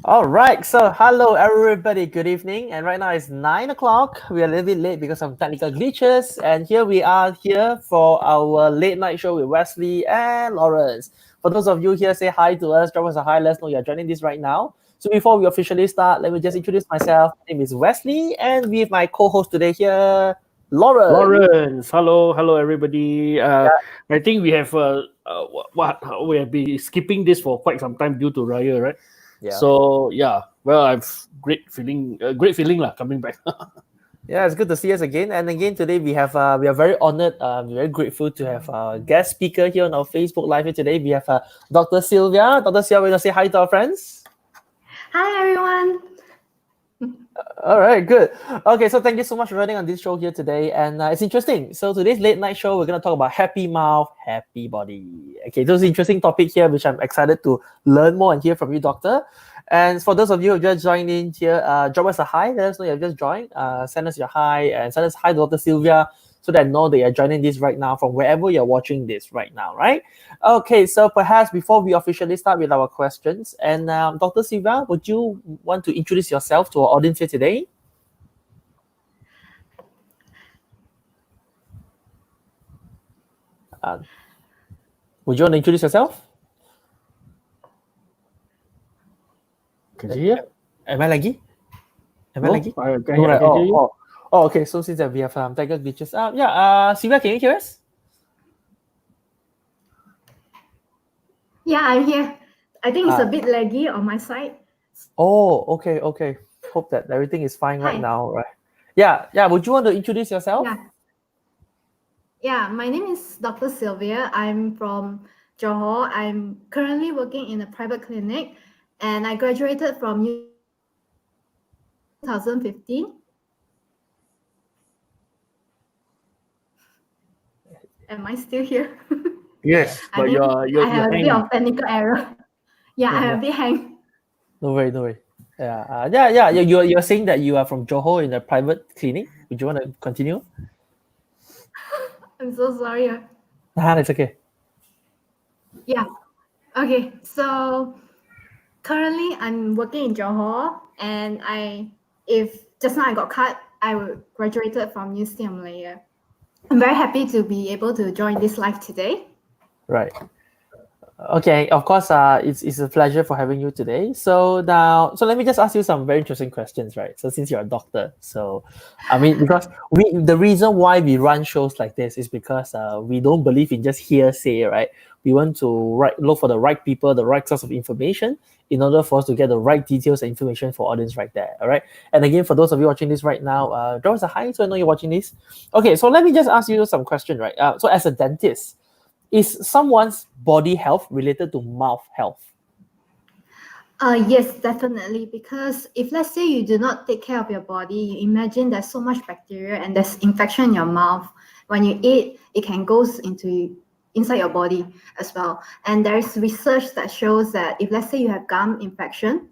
All right, so hello everybody, good evening. And right now it's 9 o'clock. We are a little bit late because of technical glitches. And here we are here for our late night show with Wesley and Lawrence. For those of you here, say hi to us, drop us a hi, let us know you're joining this right now. So before we officially start, let me just introduce myself. My name is Wesley, and with my co-host today here, Lawrence. Lawrence, hello everybody. I think we have we have been skipping this for quite some time due to Raya, right? Yeah. So yeah, well, I've great feeling lah coming back. Yeah, it's good to see us again. And again, today we are very honored, very grateful to have a guest speaker here on our Facebook Live here today. We have Dr. Sylvia. Dr. Sylvia, we're going to say hi to our friends. Hi, everyone. All right, good. Okay, so thank you so much for joining on this show here today. And it's interesting. So today's late night show, we're going to talk about happy mouth, happy body. Okay, this is an interesting topic here, which I'm excited to learn more and hear from you, Doctor. And for those of you who just joined in here, drop us a hi. Let us know you've just joined. Send us your hi and send us hi to Dr. Sylvia so that I know that you're joining this right now from wherever you're watching this right now, right? Okay, so perhaps before we officially start with our questions, and Dr. Sylvia, would you want to introduce yourself to our audience here today? Would you want to introduce yourself? Can you hear? Am I laggy? Am I No, laggy? I can, No, I right. can hear you. Okay. So since we have technical glitches, Sylvia, can you hear us? Yeah, I'm here. I think it's a bit laggy on my side. Oh, okay. Hope that everything is fine right Hi. now, right? Yeah. Would you want to introduce yourself? Yeah, my name is Dr. Sylvia. I'm from Johor. I'm currently working in a private clinic, and I graduated from 2015. Am I still here? Yes, I but think you're I have a bit hanging. of technical error. Yeah, I have a bit hang. No worry. Yeah. You're saying that you are from Johor in a private clinic. Would you want to continue? I'm so sorry. It's okay. Yeah. Okay. So currently I'm working in Johor, and if just now I got cut, I graduated from UC Malaya. I'm very happy to be able to join this live today. Right. Okay, of course, it's a pleasure for having you today. So let me just ask you some very interesting questions, right? So since you're a doctor, so I mean, because the reason why we run shows like this is because we don't believe in just hearsay, right? We want to look for the right people, the right source of information, in order for us to get the right details and information for audience right there. All right. And again, for those of you watching this right now, drop us a hi so I know you're watching this. Okay, so let me just ask you some question, right? So as a dentist, is someone's body health related to mouth health? Yes, definitely. Because if let's say you do not take care of your body, you imagine there's so much bacteria and there's infection in your mouth. When you eat, it can go inside your body as well. And there's research that shows that if let's say you have gum infection,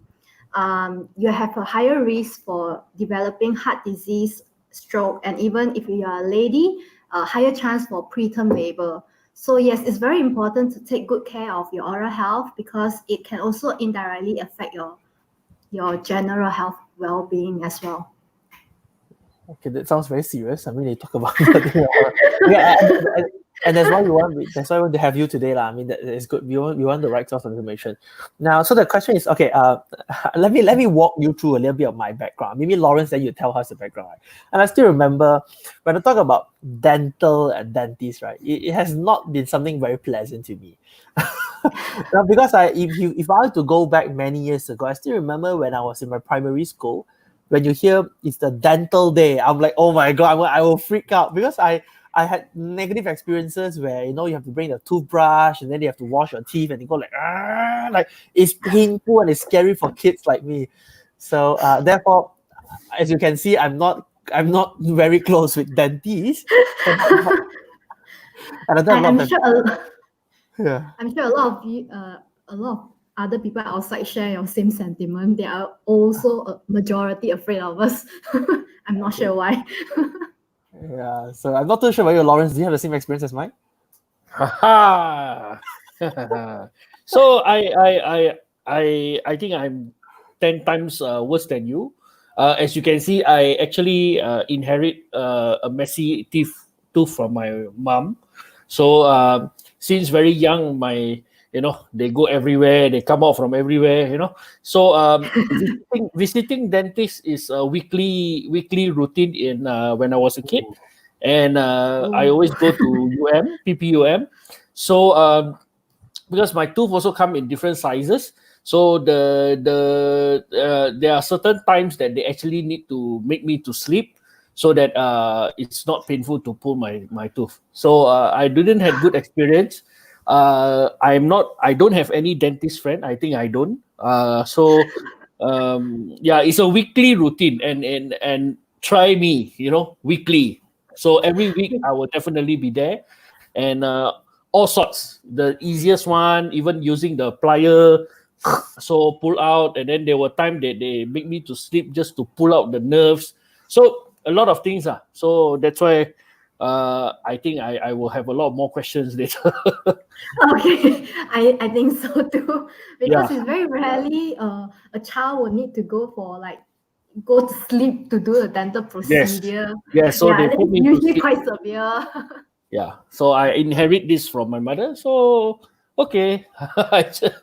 you have a higher risk for developing heart disease, stroke, and even if you are a lady, a higher chance for preterm labor. So yes, it's very important to take good care of your oral health because it can also indirectly affect your general health well-being as well. Okay, that sounds very serious. I mean, they talk about yeah, and that's why we want to have you today, lah. I mean, that is good. We want the right source of information. Now, so the question is, okay, let me walk you through a little bit of my background. Maybe Lawrence, then you tell us the background, right? And I still remember when I talk about dental and dentist, right? It has not been something very pleasant to me. Now, because if I were to go back many years ago, I still remember when I was in my primary school. When you hear it's the dental day, I'm like, oh my god, I will freak out because I had negative experiences where you have to bring the toothbrush and then you have to wash your teeth and you go like it's painful and it's scary for kids like me. So therefore, as you can see, I'm not very close with dentists. And I don't I'm sure yeah. I'm sure a lot of you, a lot of other people outside share your same sentiment. They are also a majority afraid of us. I'm not sure why. Yeah, so I'm not too sure about you, Lawrence. Do you have the same experience as mine? So I think I'm 10 times worse than you. As you can see, I actually inherit a messy tooth from my mom. So since very young, they go everywhere, they come out from everywhere, So visiting dentist is a weekly routine in when I was a kid, and I always go to PPUM. So because my tooth also come in different sizes, so there are certain times that they actually need to make me to sleep so that it's not painful to pull my tooth. So I didn't have good experience. I don't have any dentist friend. I think I don't. Yeah, it's a weekly routine, and try me, weekly. So every week I will definitely be there, and all sorts. The easiest one, even using the plier, so pull out, and then there were times that they make me to sleep just to pull out the nerves. So a lot of things. So that's why I think I will have a lot more questions later. Okay, I think so too, because Yeah. it's very rarely a child will need to go to sleep to do a dental Yes. procedure. Yes. So they Yeah, put it's me to usually sleep. quite severe. Yeah. So I inherit this from my mother. So okay.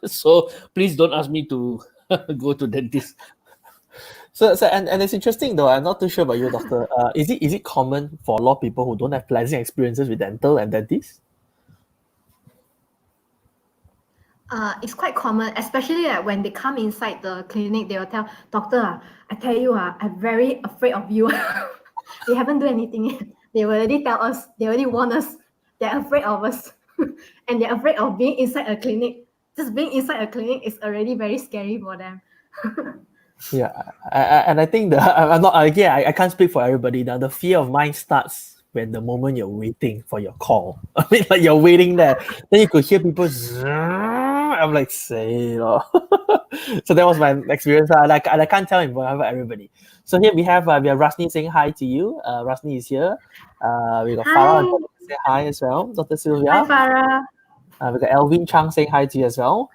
So please don't ask me to go to dentist. So and it's interesting though. I'm not too sure about you, doctor. Is it common for a lot of people who don't have pleasant experiences with dental and dentists? It's quite common, especially when they come inside the clinic, they will tell doctor, I tell you, I'm very afraid of you. They haven't done anything yet. They already tell us, they already warn us, they're afraid of us. And they're afraid of being inside a clinic. Just being inside a clinic is already very scary for them. Yeah, and I think I'm not again. I can't speak for everybody. Now the fear of mine starts when the moment you're waiting for your call. I mean, like you're waiting there, then you could hear people. I'm like, say, so that was my experience. I can't tell in front of everybody. So here we have Rasni saying hi to you. Rasni is here. We got Farah Hi. say hi as well. Dr. Hi, Sylvia. Farah. We got Elvin Chang saying hi to you as well.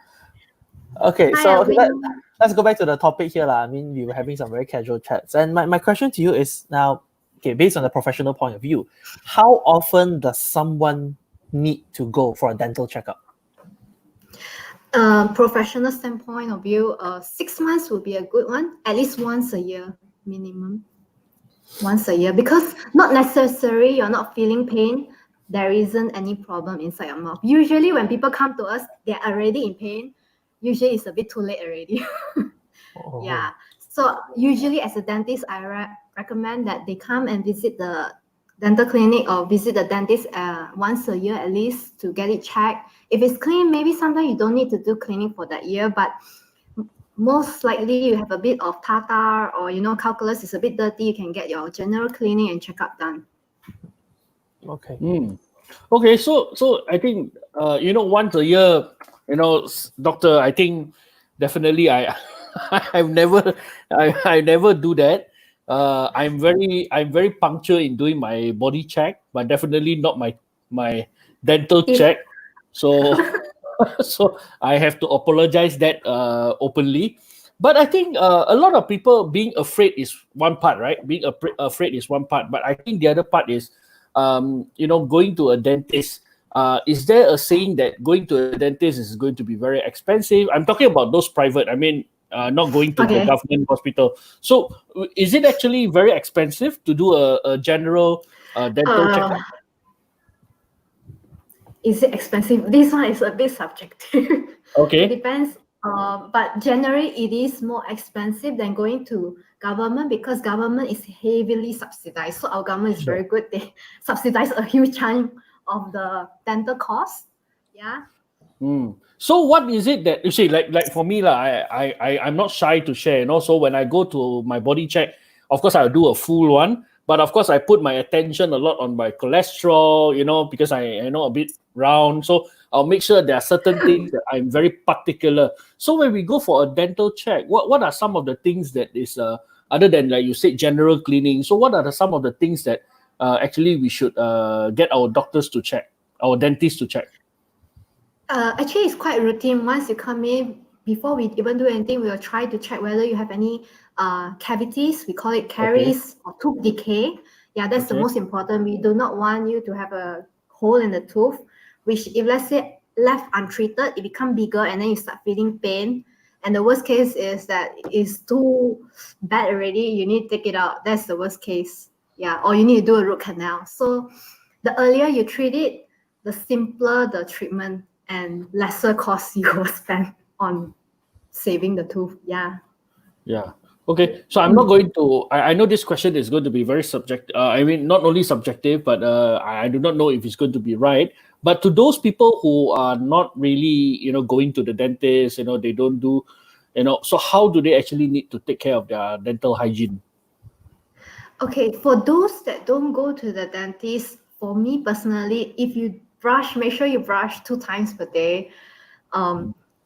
Okay, Hi, so Alvin. let's go back to the topic here. I mean, we were having some very casual chats. And my question to you is now, okay, based on the professional point of view, how often does someone need to go for a dental checkup? Professional standpoint of view, 6 months would be a good one, at least once a year minimum. Once a year, because not necessary, you're not feeling pain, there isn't any problem inside your mouth. Usually when people come to us, they're already in pain. Usually it's a bit too late already. Oh. Yeah. So usually as a dentist, I recommend that they come and visit the dental clinic or visit the dentist once a year at least to get it checked. If it's clean, maybe sometimes you don't need to do cleaning for that year, but most likely you have a bit of tartar or calculus is a bit dirty, you can get your general cleaning and checkup done. Okay. Okay, so I think once a year, doctor, I think definitely I've never I never do that. I'm very punctual in doing my body check, but definitely not my dental check. So so I have to apologize that openly. But I think a lot of people being afraid is one part, right? Being afraid is one part, but I think the other part is, going to a dentist. Is there a saying that going to a dentist is going to be very expensive? I'm talking about those private. I mean, not going to the government hospital. So, is it actually very expensive to do a general dental checkup? Is it expensive? This one is a bit subjective. Okay. It depends. But generally, it is more expensive than going to government because government is heavily subsidized. So our government is very good. They subsidize a huge chunk of the dental cost. Yeah. So what is it that you see? Like for me, I'm not shy to share. So when I go to my body check, of course I'll do a full one. But of course I put my attention a lot on my cholesterol. Because I know a bit round. So I'll make sure there are certain things that I'm very particular. So when we go for a dental check, what are some of the things that is other than, like you said, general cleaning? So what are some of the things that actually we should get our doctors to check, our dentists to check? Actually, it's quite routine. Once you come in, before we even do anything, we will try to check whether you have any cavities. We call it caries or tooth decay. Yeah, that's the most important. We do not want you to have a hole in the tooth, which if let's say left untreated, it become bigger and then you start feeling pain. And the worst case is that it's too bad already. You need to take it out. That's the worst case. Yeah, or you need to do a root canal. So the earlier you treat it, the simpler the treatment and lesser cost you will spend on saving the tooth. Yeah. Yeah. Okay. So I'm not going to. I know this question is going to be very subject. I mean, not only subjective, but I do not know if it's going to be right. But to those people who are not really, going to the dentist, they don't do, So how do they actually need to take care of their dental hygiene? Okay. For those that don't go to the dentist, for me personally, if you brush, make sure you brush 2 times per day.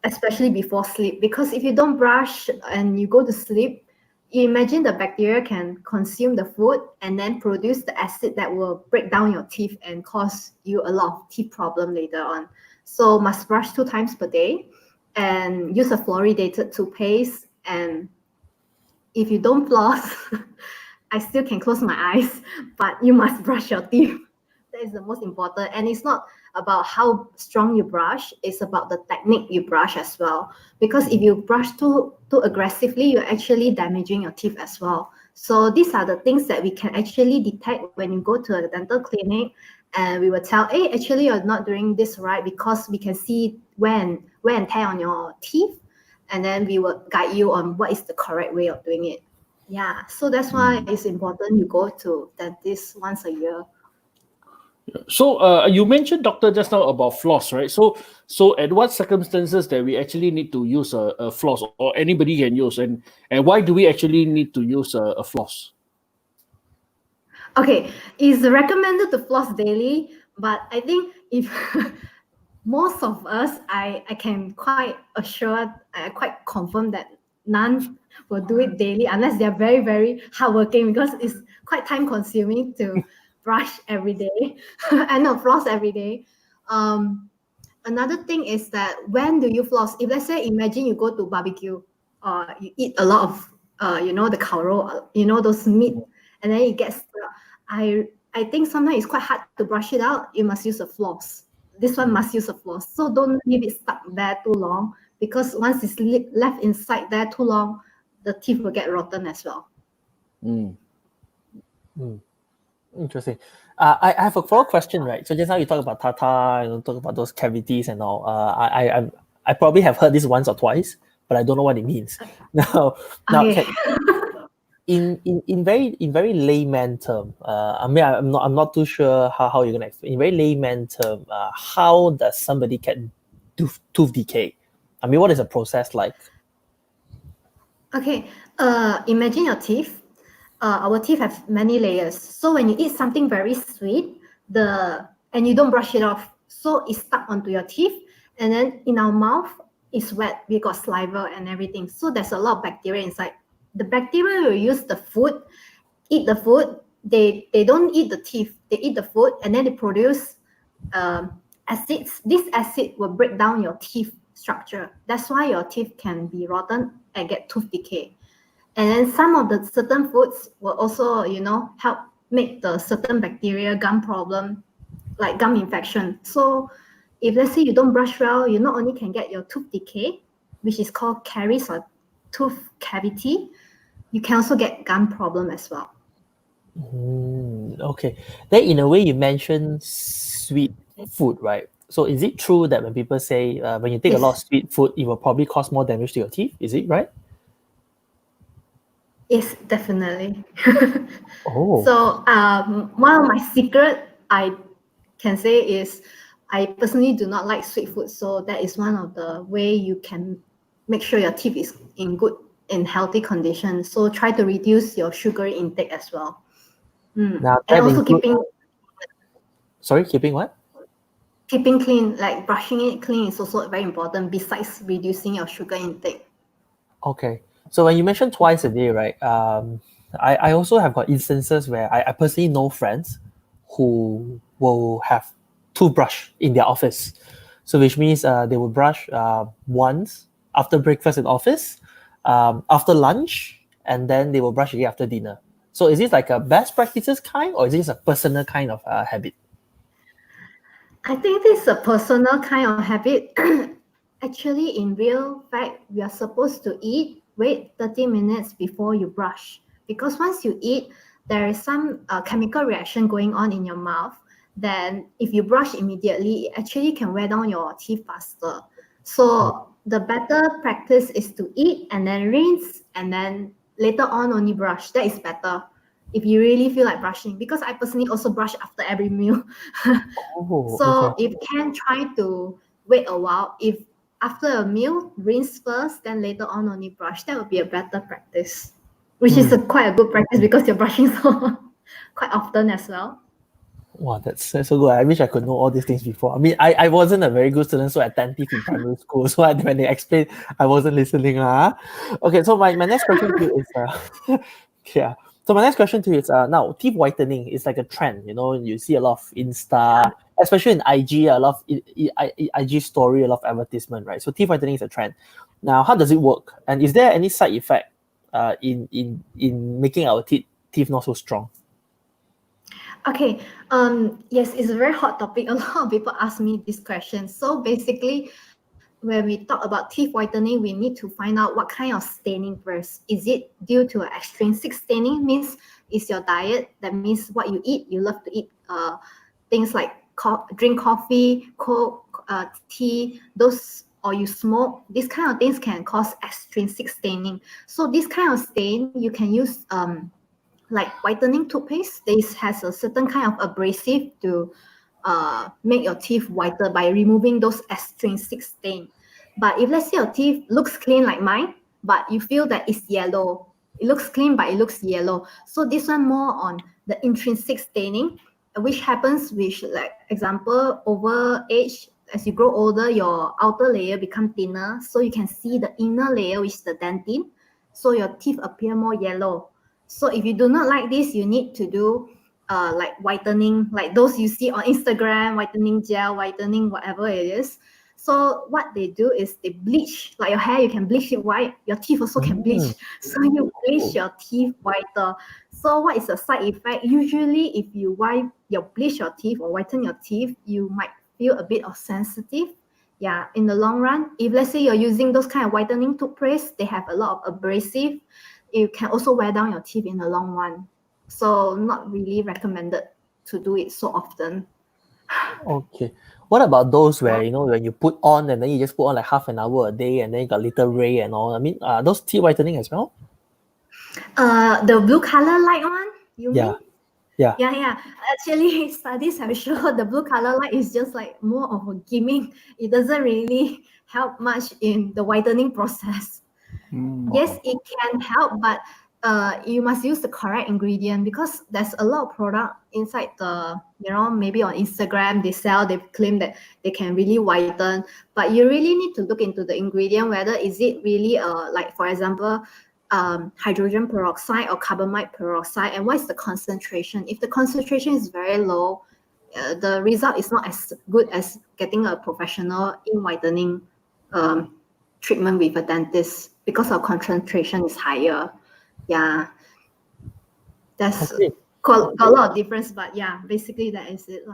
Especially before sleep, because if you don't brush and you go to sleep, you imagine the bacteria can consume the food and then produce the acid that will break down your teeth and cause you a lot of teeth problem later on. So must brush 2 times per day and use a fluoridated toothpaste. And if you don't floss, I still can close my eyes, but you must brush your teeth. That is the most important. And it's not about how strong you brush, it's about the technique you brush as well. Because if you brush too aggressively, you're actually damaging your teeth as well. So these are the things that we can actually detect when you go to a dental clinic, and we will tell, hey, actually you're not doing this right, because we can see wear and tear on your teeth, and then we will guide you on what is the correct way of doing it. Yeah, so that's why it's important you go to dentist once a year. So you mentioned, doctor, just now about floss, right? So at what circumstances that we actually need to use a floss, or anybody can use, and why do we actually need to use a floss? Okay, it's recommended to floss daily, but I think if most of us, I can quite assure, quite confirm that none will do it daily unless they are very, very hardworking, because it's quite time consuming to brush every day and not floss every day. Another thing is that when do you floss? If let's say, imagine you go to barbecue, you eat a lot of, the烤肉, those meat, and then it gets stuck. I think sometimes it's quite hard to brush it out. You must use a floss. This one must use a floss. So don't leave it stuck there too long, because once it's left inside there too long, the teeth will get rotten as well. Interesting. I have a follow-up question, right? So just now you talk about tartar, talk about those cavities and all. I probably have heard this once or twice, but I don't know what it means. Now, Okay. in very layman term, I mean, I'm not too sure how you're gonna explain. In very layman term, how does somebody get tooth decay? I mean, what is the process like? Okay. Imagine your teeth. Our teeth have many layers. So when you eat something very sweet, and you don't brush it off, so it's stuck onto your teeth. And then in our mouth, it's wet. We got saliva and everything. So there's a lot of bacteria inside. The bacteria will use the food, eat the food. They don't eat the teeth. They eat the food, and then they produce acids. This acid will break down your teeth structure. That's why your teeth can be rotten and get tooth decay. And then some of the certain foods will also, help make the certain bacteria gum problem, like gum infection. So if let's say you don't brush well, you not only can get your tooth decay, which is called caries or tooth cavity, you can also get gum problem as well. Okay. Then in a way, you mentioned sweet food, right? So is it true that when people say when you take a lot of sweet food, it will probably cause more damage to your teeth? Is it right? Yes, definitely. Oh. So one of my secret I can say is I personally do not like sweet food. So that is one of the way you can make sure your teeth is in good and healthy condition. So try to reduce your sugar intake as well. Now And also keeping what? Keeping clean, like brushing it clean, is also very important besides reducing your sugar intake. Okay. So when you mentioned twice a day, right? I also have got instances where I personally know friends who will have toothbrush in their office. So which means they will brush once after breakfast in office, after lunch, and then they will brush again after dinner. So is this like a best practices kind, or is this a personal kind of habit? I think this is a personal kind of habit. Actually, in real fact, we are supposed to wait 30 minutes before you brush. Because once you eat, there is some chemical reaction going on in your mouth. Then if you brush immediately, it actually can wear down your teeth faster. So the better practice is to eat and then rinse and then later on only brush. That is better if you really feel like brushing. Because I personally also brush after every meal. Oh, So okay. if can try to wait a while, if after a meal, rinse first, then later on only brush, that would be a better practice. Which is quite a good practice because you're brushing so quite often as well. Wow, that's so good. I wish I could know all these things before. I mean, I wasn't a very good student, so attentive in primary school. So when they explained, I wasn't listening. Okay, so my next question to you is, yeah. So my next question to you is, now teeth whitening is like a trend. You see a lot of Insta, especially in IG, a lot of IG story, a lot of advertisement, right? So teeth whitening is a trend. Now, how does it work? And is there any side effect in making our teeth not so strong? Okay. Yes, it's a very hot topic. A lot of people ask me this question. So basically, when we talk about teeth whitening, we need to find out what kind of staining first. Is it due to extrinsic staining? Means is your diet? That means what you eat. You love to eat things like drink coffee, coke, tea, those, or you smoke. These kind of things can cause extrinsic staining. So this kind of stain you can use like whitening toothpaste. This has a certain kind of abrasive to make your teeth whiter by removing those extrinsic stain. But if let's say your teeth looks clean like mine, but you feel that it's yellow, it looks clean but it looks yellow. So this one more on the intrinsic staining, which happens with, like example, over age. As you grow older, your outer layer become thinner, so you can see the inner layer, which is the dentin. So your teeth appear more yellow. So if you do not like this, you need to do like whitening, like those you see on Instagram, whitening gel, whitening whatever it is. So what they do is they bleach, like your hair, you can bleach it white. Your teeth also can bleach. So you bleach your teeth whiter. So what is the side effect? Usually, if you bleach your teeth or whiten your teeth, you might feel a bit of sensitive. Yeah, in the long run, if let's say you're using those kind of whitening toothpaste, they have a lot of abrasive. It can also wear down your teeth in the long run. So not really recommended to do it so often. Okay. What about those where, when you put on and then you just put on like half an hour a day and then you got little ray and all? I mean, those teeth whitening as well? The blue color light one, you Yeah. mean? Yeah. Yeah. Actually, studies have shown the blue color light is just like more of a gimmick. It doesn't really help much in the whitening process. Yes, it can help, but you must use the correct ingredient because there's a lot of product inside maybe on Instagram they claim that they can really whiten, but you really need to look into the ingredient, whether is it really like for example hydrogen peroxide or carbamide peroxide, and what is the concentration. If the concentration is very low, the result is not as good as getting a professional in whitening treatment with a dentist because our concentration is higher. Yeah, that's Okay. got a lot of difference, but yeah, basically that is it.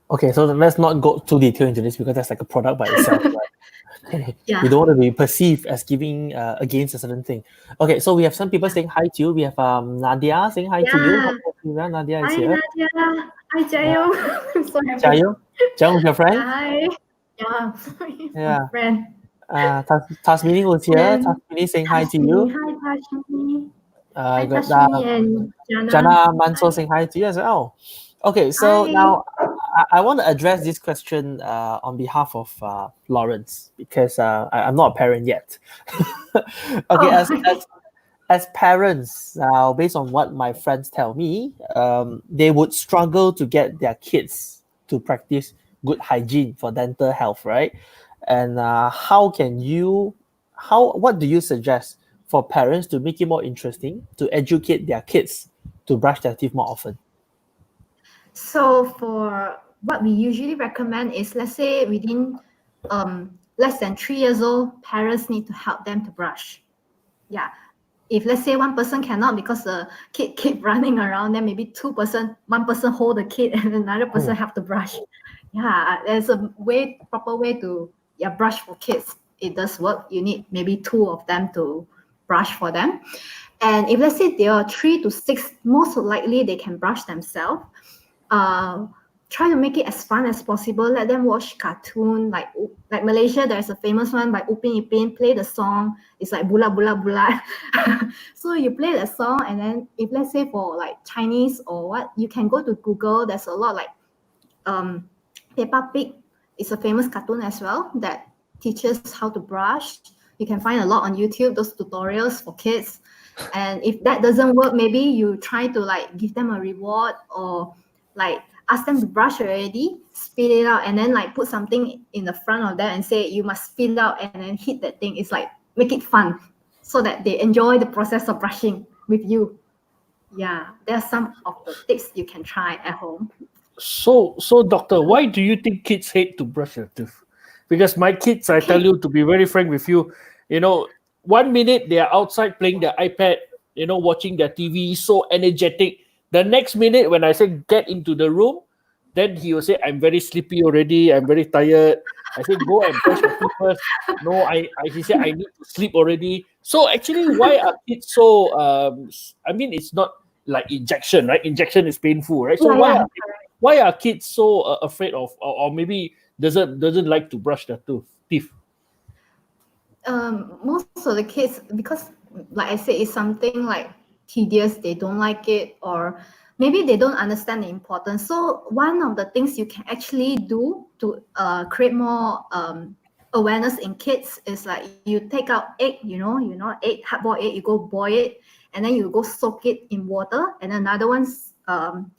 Okay, so then let's not go too detailed into this because that's like a product by itself, right? Yeah. We don't want to be perceived as giving against a certain thing. Okay, so we have some people saying hi to you. We have Nadia saying hi to you. Yeah. Nadia is Hi here. Nadia. Hi Jayo. I'm so happy. Jayo? Jayo with your friend? Hi. Yeah, sorry, Yeah. my friend. Tasmini was here. And Tasmini saying hi to you. Hi Tashmi. I got Tashmi and Jana. Jana Manso saying hi to you as well. Okay, so Hi. now I want to address this question on behalf of Lawrence because I'm not a parent yet. Okay, as parents, now based on what my friends tell me, they would struggle to get their kids to practice good hygiene for dental health, right? And what do you suggest for parents to make it more interesting to educate their kids to brush their teeth more often? So for what we usually recommend is, let's say within less than 3 years old, parents need to help them to brush. Yeah. If let's say one person cannot because the kid keep running around, then maybe one person hold the kid and another person have to brush. Yeah, there's a proper way to brush for kids. It does work. You need maybe 2 of them to brush for them. And if let's say they are 3 to 6, most likely they can brush themselves. Try to make it as fun as possible. Let them watch cartoon. Like Malaysia, there's a famous one by Upin Ipin. Play the song. It's like bula bula bula. So you play the song, and then if let's say for like Chinese or what, you can go to Google. There's a lot like Peppa Pig. It's a famous cartoon as well that teaches how to brush. You can find a lot on YouTube, those tutorials for kids. And if that doesn't work, maybe you try to like give them a reward or like ask them to brush already, spit it out, and then like put something in the front of them and say you must spit it out and then hit that thing. It's like make it fun so that they enjoy the process of brushing with you. Yeah, there are some of the tips you can try at home. So doctor, why do you think kids hate to brush their teeth? Because my kids, I tell you, to be very frank with you, 1 minute they are outside playing their iPad, watching their TV, so energetic. The next minute when I say get into the room, then he will say, I'm very sleepy already, I'm very tired. I said, go and brush your teeth first. No, he said, I need to sleep already. So actually, why are kids so, it's not like injection, right? Injection is painful, right? So why are kids so afraid of, or maybe doesn't like to brush their teeth? Most of the kids, because like I said, it's something like tedious, they don't like it, or maybe they don't understand the importance. So one of the things you can actually do to create more awareness in kids is like you take out egg, egg, hard-boiled egg, you go boil it, and then you go soak it in water, and another one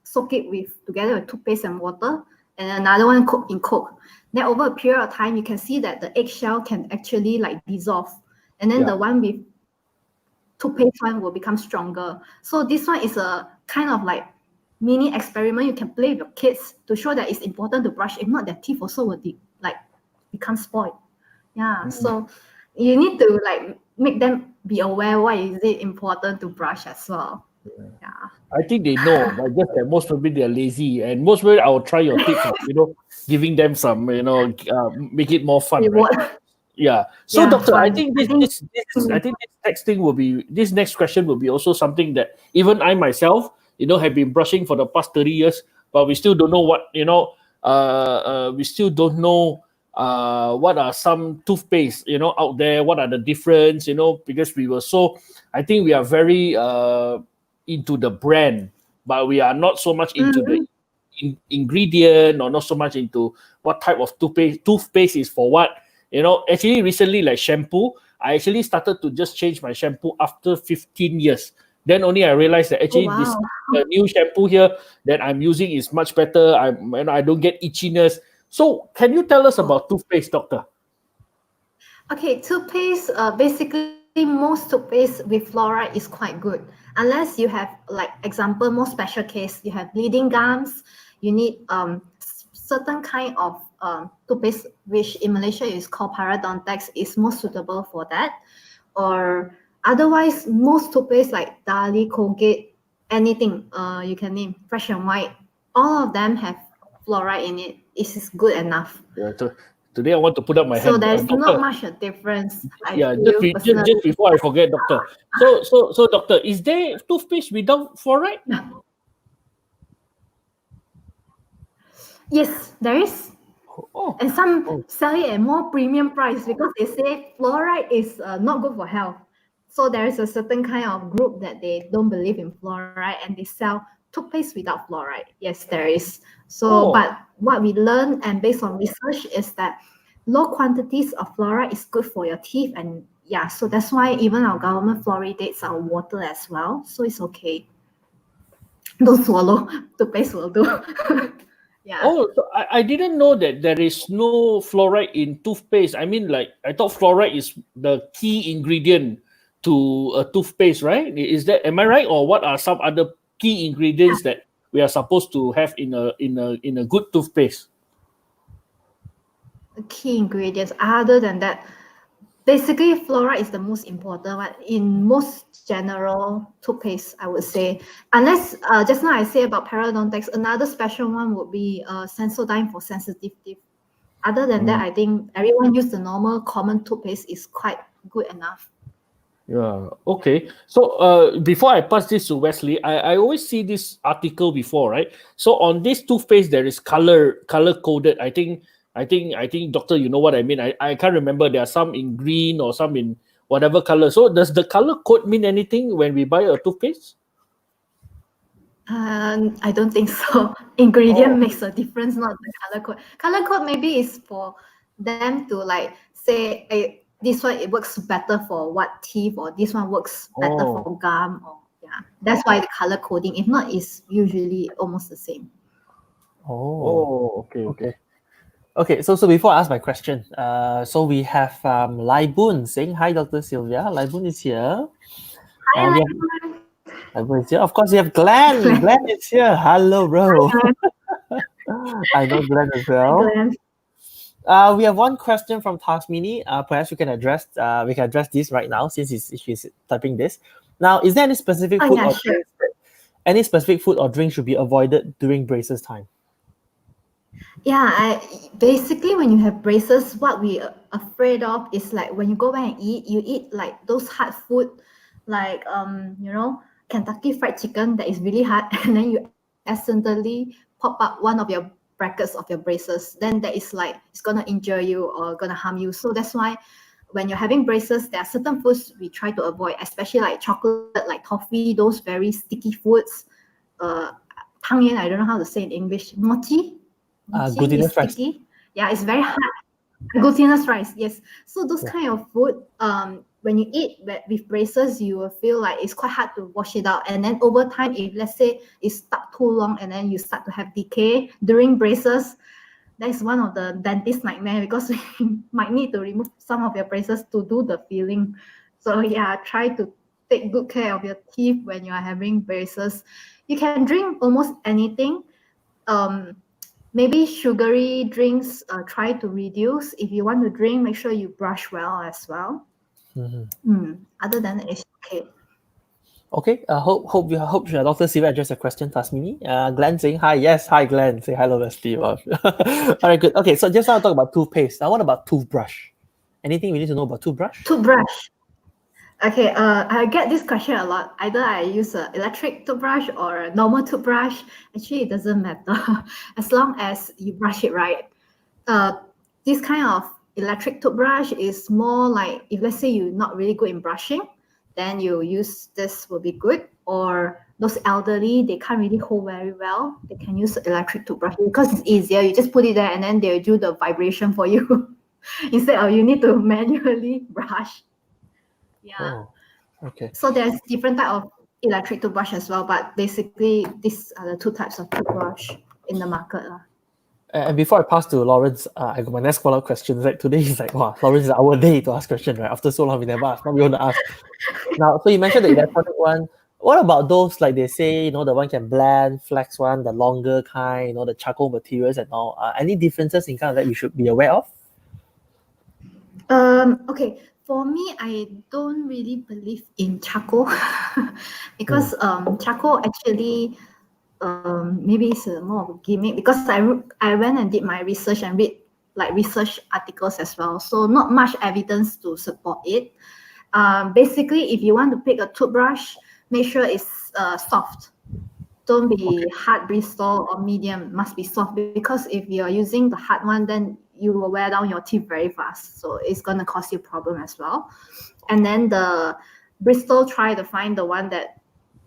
soak it together with toothpaste and water, and another one cook in Coke. Then over a period of time, you can see that the eggshell can actually like dissolve, and then the one with toothpaste one will become stronger. So this one is a kind of like mini experiment you can play with your kids to show that it's important to brush. If not, their teeth also will become spoiled. Yeah. So you need to like make them be aware why is it important to brush as well. Yeah. I think they know, but just that most probably they're lazy, and most probably I'll try your tips of, giving them some, make it more fun, right? Yeah. So, doctor, fun. I think this next question will be also something that even I myself, have been brushing for the past 30 years, but we still don't know what, we still don't know what are some toothpaste, out there, what are the difference, because we were so, I think we are very into the brand, but we are not so much into the ingredient, or not so much into what type of toothpaste is for what. Actually recently, like shampoo, I actually started to just change my shampoo after 15 years. Then only I realized that actually this new shampoo here that I'm using is much better. I don't get itchiness. So can you tell us about toothpaste, doctor? Okay, toothpaste, basically most toothpaste with fluoride is quite good. Unless you have, like example, more special case, you have bleeding gums, you need certain kind of toothpaste, which in Malaysia is called parodontax, is more suitable for that. Or otherwise, most toothpaste like Dali, Colgate, anything you can name, Fresh and White, all of them have fluoride in it. It is good enough. Yeah, today I want to put up my hand. So there's not much a difference. Just before I forget, doctor. So doctor, is there toothpaste without fluoride? Yes, there is. And some sell it at more premium price because they say fluoride is not good for health. So there is a certain kind of group that they don't believe in fluoride and they sell toothpaste without fluoride. Yes, there is. So, but what we learn and based on research is that low quantities of fluoride is good for your teeth, and so that's why even our government fluoridates our water as well. So it's okay. Don't swallow. Toothpaste will do. Yeah. Oh, so I didn't know that there is no fluoride in toothpaste. I mean, like I thought fluoride is the key ingredient to a toothpaste, right? Am I right? Or what are some other key ingredients that we are supposed to have in a good toothpaste? key ingredients. Other than that, basically fluoride is the most important one in most general toothpaste, I would say. Unless just now I say about parodontax, another special one would be Sensodyne for sensitive teeth. Other than that, I think everyone use the normal common toothpaste is quite good enough. Yeah. Okay. So before I pass this to Wesley, I always see this article before, right? So on this toothpaste there is color coded. I think doctor, you know what I mean. I can't remember. There are some in green or some in whatever color. So does the color code mean anything when we buy a toothpaste? I don't think so. Ingredient Oh. makes a difference, not the color code. Color code maybe is for them to like say, this one it works better for what teeth, or this one works better Oh. for gum, or yeah. That's why the color coding. If not, it's usually almost the same. Oh, Okay. okay. Okay, so before I ask my question, so we have Lai Boon saying hi, Dr. Sylvia. Lai Boon is here. Hi, We have Lai Boon is here. Of course, we have Glenn. Glenn is here. Hello, bro. I know Glenn as well. Glenn. We have one question from Tasmini. Perhaps we can address this right now since she's typing this. Now, is there any specific Oh food yeah, or sure. drink any specific food or drink should be avoided during braces time? Yeah, basically when you have braces, what we are afraid of is like when you go back and eat, you eat like those hard food, like Kentucky Fried Chicken that is really hard, and then you accidentally pop up one of your brackets of your braces. Then that is like it's gonna injure you or gonna harm you. So that's why when you're having braces, there are certain foods we try to avoid, especially like chocolate, like toffee, those very sticky foods. Tang Yuan, I don't know how to say in English. Mochi is Glutinous rice. sticky. Yeah, it's very hard. Glutinous rice, yes. So those Yeah. kind of food, when you eat with braces, you will feel like it's quite hard to wash it out. And then over time, if let's say it's stuck too long and then you start to have decay during braces, that's one of the dentist nightmare because we might need to remove some of your braces to do the filling. So yeah, try to take good care of your teeth when you are having braces. You can drink almost anything. Maybe sugary drinks, try to reduce. If you want to drink, make sure you brush well as well. Other than that, it's okay. Okay. Hope Dr. Sylvia addressed the question, Tasmini. Glenn saying hi. Yes, hi Glenn. Say hello, Wesley. All right, good. Okay, so just now talk about toothpaste. Now what about toothbrush? Anything we need to know about toothbrush? Toothbrush. Okay, I get this question a lot. Either I use an electric toothbrush or a normal toothbrush. Actually, it doesn't matter as long as you brush it right. This kind of electric toothbrush is more like if let's say you're not really good in brushing, then you use this will be good. Or those elderly, they can't really hold very well. They can use electric toothbrush because it's easier. You just put it there and then they'll do the vibration for you instead of you need to manually brush. Yeah. Oh, okay. So there's different type of electric toothbrush as well, but basically these are the two types of toothbrush in the market. And before I pass to Lawrence, I got my next follow-up question. Like today is like, wow, Lawrence is our day to ask questions, right? After so long, we never asked. Now we want to ask. Now, so you mentioned the electronic one. What about those, like they say, the one can blend, flex one, the longer kind, the charcoal materials and all. Any differences in kind of that we should be aware of? Okay, for me, I don't really believe in charcoal because charcoal actually maybe it's more of a gimmick because I went and did my research and read like research articles as well. So not much evidence to support it. Basically, if you want to pick a toothbrush, make sure it's soft. Don't be hard bristle or medium. Must be soft because if you're using the hard one, then you will wear down your teeth very fast. So it's gonna cause you problem as well. And then the bristle, try to find the one that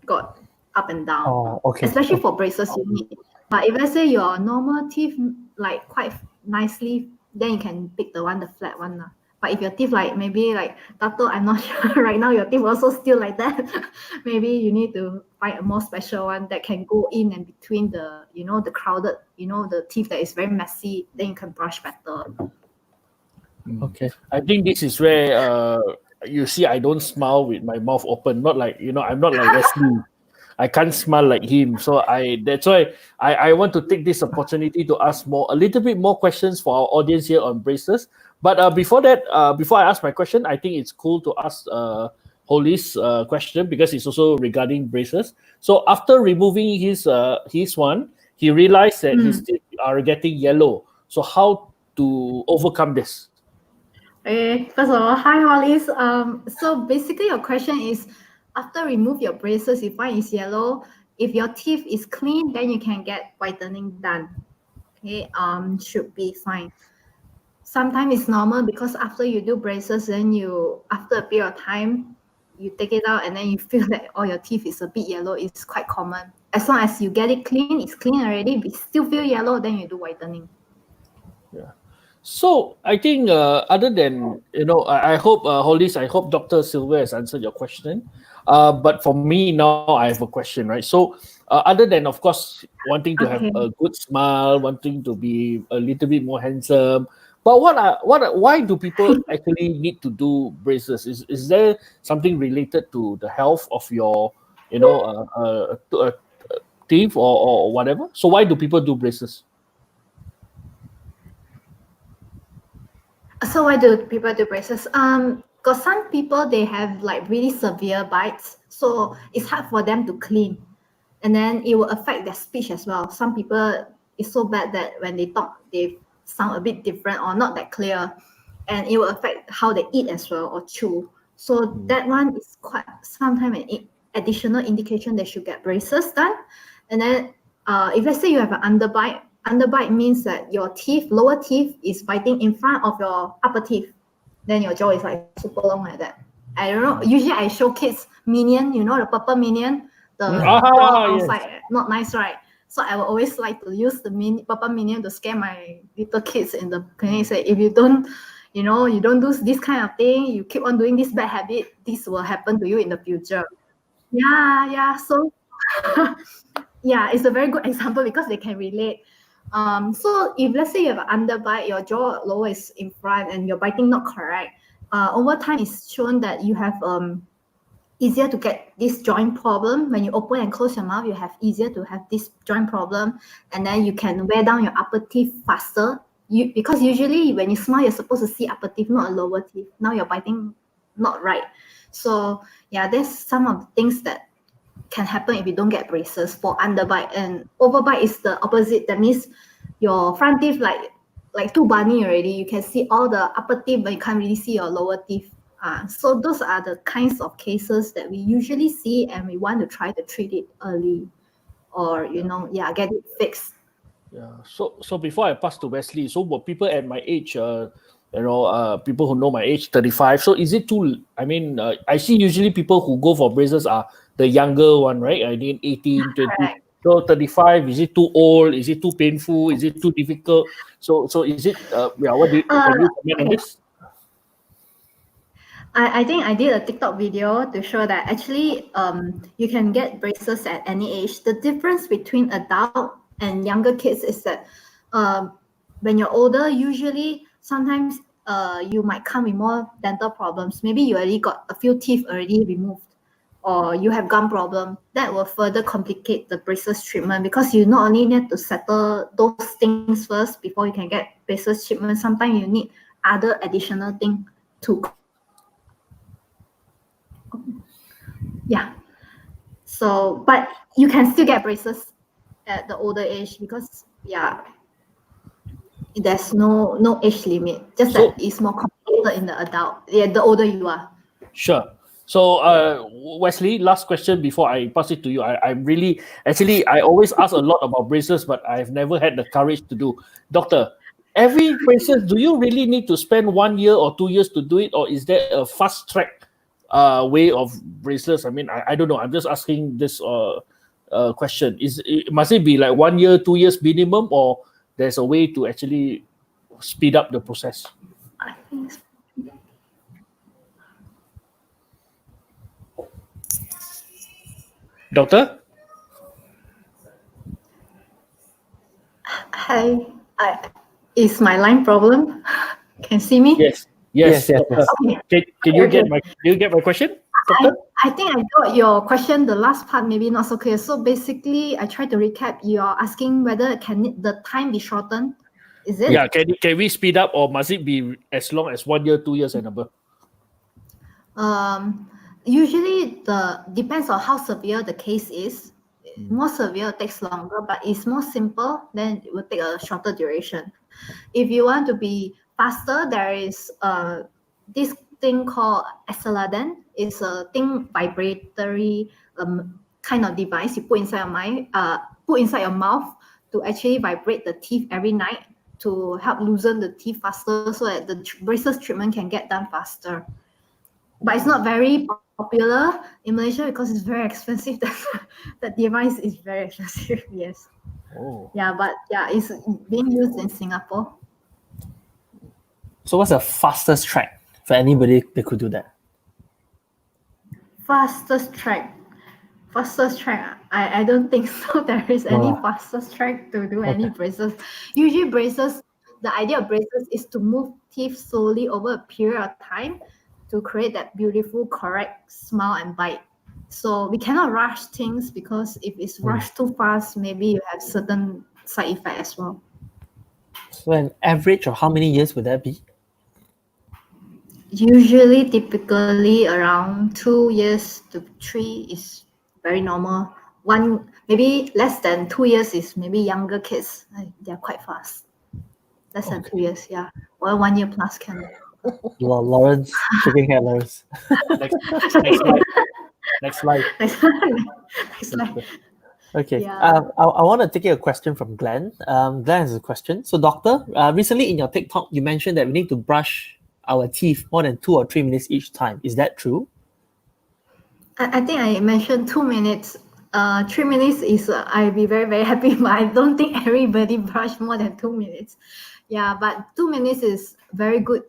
got up and down. Oh, okay. Especially for braces, you need. But if let's say your normal teeth like quite nicely, then you can pick the flat one. But if your teeth like maybe like Tato, I'm not sure right now your teeth also still like that. Maybe you need to find a more special one that can go in and between the the crowded the teeth that is very messy. Then you can brush better. Okay. I think this is where you see I don't smile with my mouth open. Not like I'm not like Wesley. I can't smile like him. So that's why I want to take this opportunity to ask a little bit more questions for our audience here on braces. But before that, before I ask my question, I think it's cool to ask Holly's question because it's also regarding braces. So after removing his one, he realized that his teeth are getting yellow. So how to overcome this? Okay, first of all, hi Hollis. So basically your question is, after remove your braces, you find it's yellow. If your teeth is clean, then you can get whitening done. Okay, should be fine. Sometimes it's normal because after you do braces, then after a period of time, you take it out and then you feel that all your teeth is a bit yellow. It's quite common. As long as you get it clean, it's clean already. If it still feel yellow, then you do whitening. Yeah. So I think other than I hope Hollis, I hope Dr. Sylvia has answered your question. But for me now, I have a question, right? So other than of course wanting to have a good smile, wanting to be a little bit more handsome, but why do people actually need to do braces? Is there something related to the health of your teeth or whatever? So why do people do braces? So why do people do braces? Because some people they have like really severe bites, so it's hard for them to clean, and then it will affect their speech as well. Some people it's so bad that when they talk, they sound a bit different or not that clear, and it will affect how they eat as well or chew. So that one is quite sometimes an additional indication they should get braces done. And then if let's say you have an underbite means that your lower teeth is biting in front of your upper teeth. Then your jaw is like super long like that. I don't know. Usually I show kids minion, the purple minion, the jaw outside. Yes. Not nice, right? So I will always like to use the purple minion to scare my little kids in the clinic. Say, if you don't, you don't do this kind of thing, you keep on doing this bad habit, this will happen to you in the future. Yeah. So yeah, it's a very good example because they can relate. So if let's say you have an underbite, your jaw lower is in front and your biting not correct, over time it's shown that you have easier to get this joint problem. When you open and close your mouth, you have easier to have this joint problem, and then you can wear down your upper teeth faster. Because usually when you smile, you're supposed to see upper teeth, not a lower teeth. Now you're biting not right. So yeah, there's some of the things that can happen if you don't get braces for underbite, and overbite is the opposite. That means your front teeth like too bunny already. You can see all the upper teeth, but you can't really see your lower teeth. So those are the kinds of cases that we usually see, and we want to try to treat it early, or get it fixed. Yeah. So before I pass to Wesley, so what people at my age, people who know my age, 35. So is it too? I mean, I see usually people who go for braces are the younger one, right? I mean, 18, 20. Correct. So 35, is it too old? Is it too painful? Is it too difficult? So is it? What can you comment on this? I think I did a TikTok video to show that actually you can get braces at any age. The difference between adult and younger kids is that when you're older, usually sometimes you might come with more dental problems. Maybe you already got a few teeth already removed, or you have gum problem. That will further complicate the braces treatment because you not only need to settle those things first before you can get braces treatment. Sometimes you need other additional thing to. Yeah. So, but you can still get braces at the older age because there's no age limit. Just that it's more complicated in the adult. Yeah, the older you are. Sure. So, Wesley, last question before I pass it to you. I'm really, actually, I always ask a lot about braces, but I've never had the courage to do. Doctor, every braces, do you really need to spend 1 year or 2 years to do it, or is there a fast track way of braces? I mean, I don't know. I'm just asking this question. Must it be like 1 year, 2 years minimum, or there's a way to actually speed up the process? I think Doctor? Hi, is my line problem? Can you see me? Yes. Yes. Yes. Doctor. Okay. Can you Okay. get my question, Doctor? I think I got your question. The last part maybe not so clear. So basically, I try to recap. You are asking whether the time be shortened? Is it? Yeah. Can we speed up, or must it be as long as 1 year, 2 years, and above? Usually the depends on how severe the case is. More severe takes longer, but it's more simple, then it will take a shorter duration. If you want to be faster, there is this thing called Aceladen. It's a vibratory kind of device you put inside your mouth to actually vibrate the teeth every night to help loosen the teeth faster, so that the braces treatment can get done faster. But it's not very popular in Malaysia because it's very expensive. The device is very expensive. Yes. Oh. Yeah, but yeah, it's being used in Singapore. So what's the fastest track for anybody that could do that? Fastest track. I don't think so. There is any Oh. fastest track to do any braces. Usually braces, the idea of braces is to move teeth slowly over a period of time to create that beautiful, correct smile and bite. So we cannot rush things, because if it's rushed too fast, maybe you have certain side effect as well. So an average of how many years would that be? Usually, typically around 2 years to 3 is very normal. Maybe less than 2 years is maybe younger kids. They're quite fast. Less than 2 years, yeah. Or 1 year plus can. Lawrence shaking head, Lawrence. Next slide. Next slide. Next slide. Okay. Yeah. I want to take a question from Glenn. Glenn has a question. So, doctor, recently in your TikTok, you mentioned that we need to brush our teeth more than 2 or 3 minutes each time. Is that true? I think I mentioned 2 minutes. 3 minutes is I'll be very, very happy, but I don't think everybody brush more than 2 minutes. Yeah, but 2 minutes is very good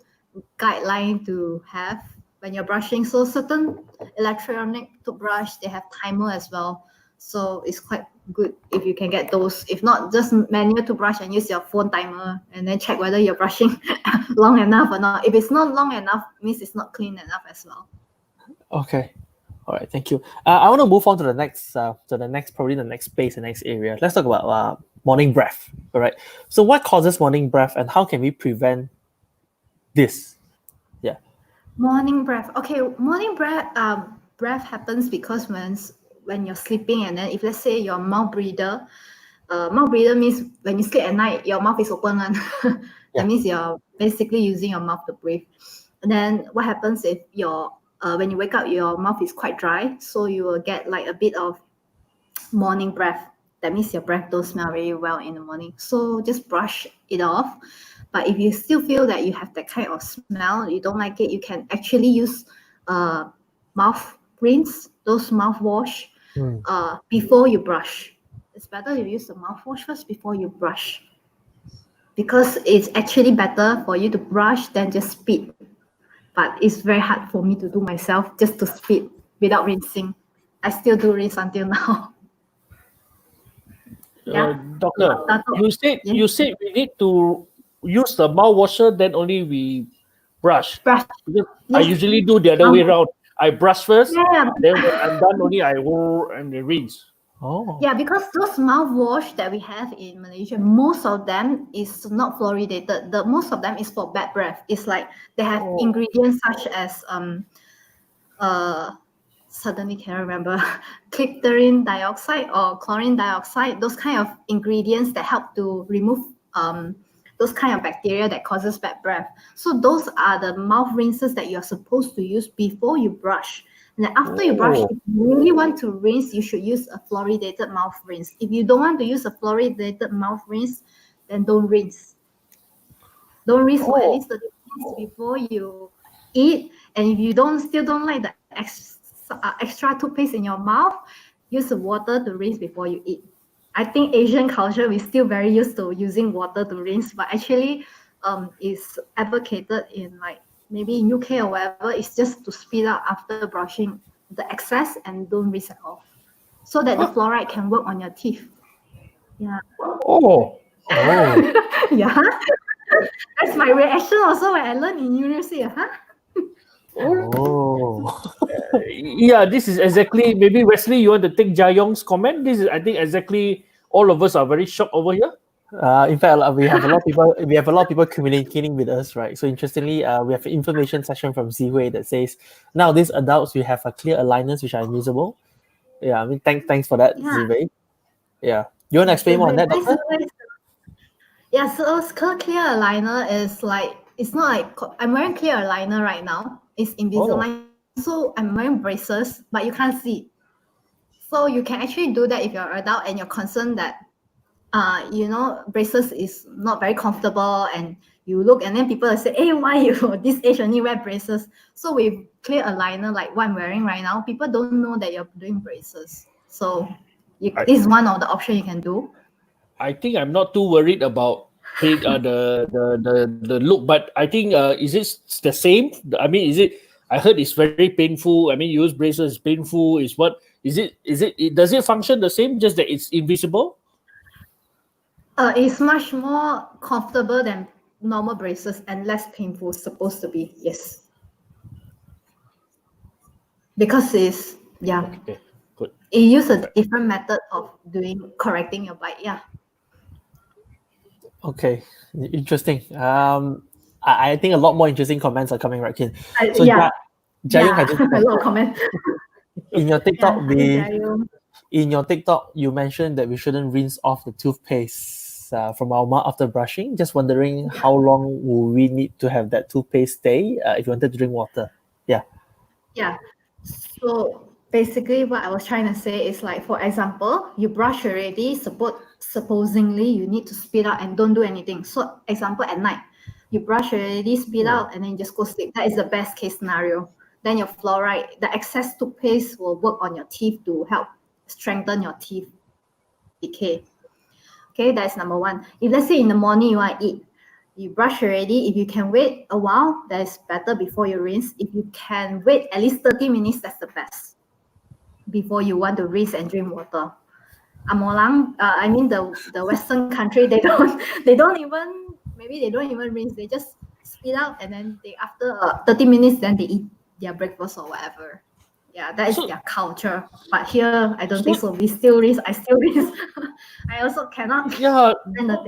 guideline to have when you're brushing. So certain electronic toothbrush, they have timer as well. So it's quite good if you can get those. If not, just manual toothbrush and use your phone timer and then check whether you're brushing long enough or not. If it's not long enough, means it's not clean enough as well. Okay. All right. Thank you. I want to move on to the next, probably the next space, the next area. Let's talk about morning breath. All right. So, what causes morning breath, and how can we prevent this? Yeah. Morning breath. Okay, morning breath. Breath happens because when you're sleeping, and then if let's say you're mouth breather means when you sleep at night, your mouth is open one. That means you're basically using your mouth to breathe. And then what happens if when you wake up, your mouth is quite dry, so you will get like a bit of morning breath. That means your breath don't smell very well in the morning. So just brush it off. But if you still feel that you have that kind of smell, you don't like it, you can actually use mouth rinse, those mouthwash before you brush. It's better you use the mouthwash first before you brush, because it's actually better for you to brush than just spit. But it's very hard for me to do myself, just to spit without rinsing. I still do rinse until now. Yeah. Doctor, you said we need to use the mouth washer, then only we brush. Brush. Because I usually do the other way around. I brush first, Yeah. then when I'm done, only I go and rinse. Oh. Yeah, because those mouthwash that we have in Malaysia, most of them is not fluoridated. Most of them is for bad breath. It's like they have ingredients such as suddenly can't remember, clipterine dioxide or chlorine dioxide, those kind of ingredients that help to remove those kind of bacteria that causes bad breath. So those are the mouth rinses that you're supposed to use before you brush. And then after you brush, if you really want to rinse, you should use a fluoridated mouth rinse. If you don't want to use a fluoridated mouth rinse, then don't rinse. Don't rinse for at least 30 minutes before you eat. And if you still don't like the extra toothpaste in your mouth, use the water to rinse before you eat. I think Asian culture, we're still very used to using water to rinse, but actually is advocated in like maybe in UK or wherever, it's just to speed up after brushing the excess and don't rinse at all, so that the fluoride can work on your teeth. Yeah. Oh. Yeah. That's my reaction also when I learned in university. Huh? Oh. Yeah, this is exactly, maybe Wesley, you want to take Jayong's comment? This is, I think, exactly all of us are very shocked over here. In fact, we have a lot of people. We have a lot of people communicating with us, right? So interestingly, we have an information session from Zihui that says nowadays adults we have a clear aligners which are invisible. Yeah, I mean, thanks for that, Yeah. Zihui. Yeah, you want to explain more on that, doctor? Yeah, so clear aligner is like, it's not like I'm wearing clear aligner right now. It's Invisalign. So I'm wearing braces, but you can't see. So you can actually do that if you're an adult and you're concerned that braces is not very comfortable, and you look and then people will say, hey, why you this age only wear braces? So with clear aligner like what I'm wearing right now, people don't know that you're doing braces. So this is one of the options you can do. I think I'm not too worried about the look, but I think is it the same? I mean, is it? I heard it's very painful. I mean, use braces is painful. Is what? Is it? Does it function the same? Just that it's invisible? It's much more comfortable than normal braces and less painful. Supposed to be, yes. Because it's Okay, good. It uses a different method of correcting your bite. Yeah. Okay, interesting. I think a lot more interesting comments are coming right in. So Jayong had a lot of comments. in your TikTok. Jayong. In your TikTok, you mentioned that we shouldn't rinse off the toothpaste from our mouth after brushing. Just wondering how long will we need to have that toothpaste stay if you wanted to drink water? Yeah. Yeah. So basically, what I was trying to say is like, for example, you brush already. Supposedly, you need to spit out and don't do anything. So, example, at night, you brush already, spit out, and then you just go sleep. That is the best case scenario. Then your fluoride, the excess toothpaste will work on your teeth to help strengthen your teeth decay. Okay, that's number one. If let's say in the morning you want to eat, you brush already. If you can wait a while, that is better before you rinse. If you can wait at least 30 minutes, that's the best before you want to rinse and drink water. Amolang, I mean the Western country, they don't even rinse. They just spit out, and then after 30 minutes, then they eat their breakfast or whatever. Yeah, that is their culture. But here, I don't think so. We still rinse. I still rinse. I also cannot. Yeah.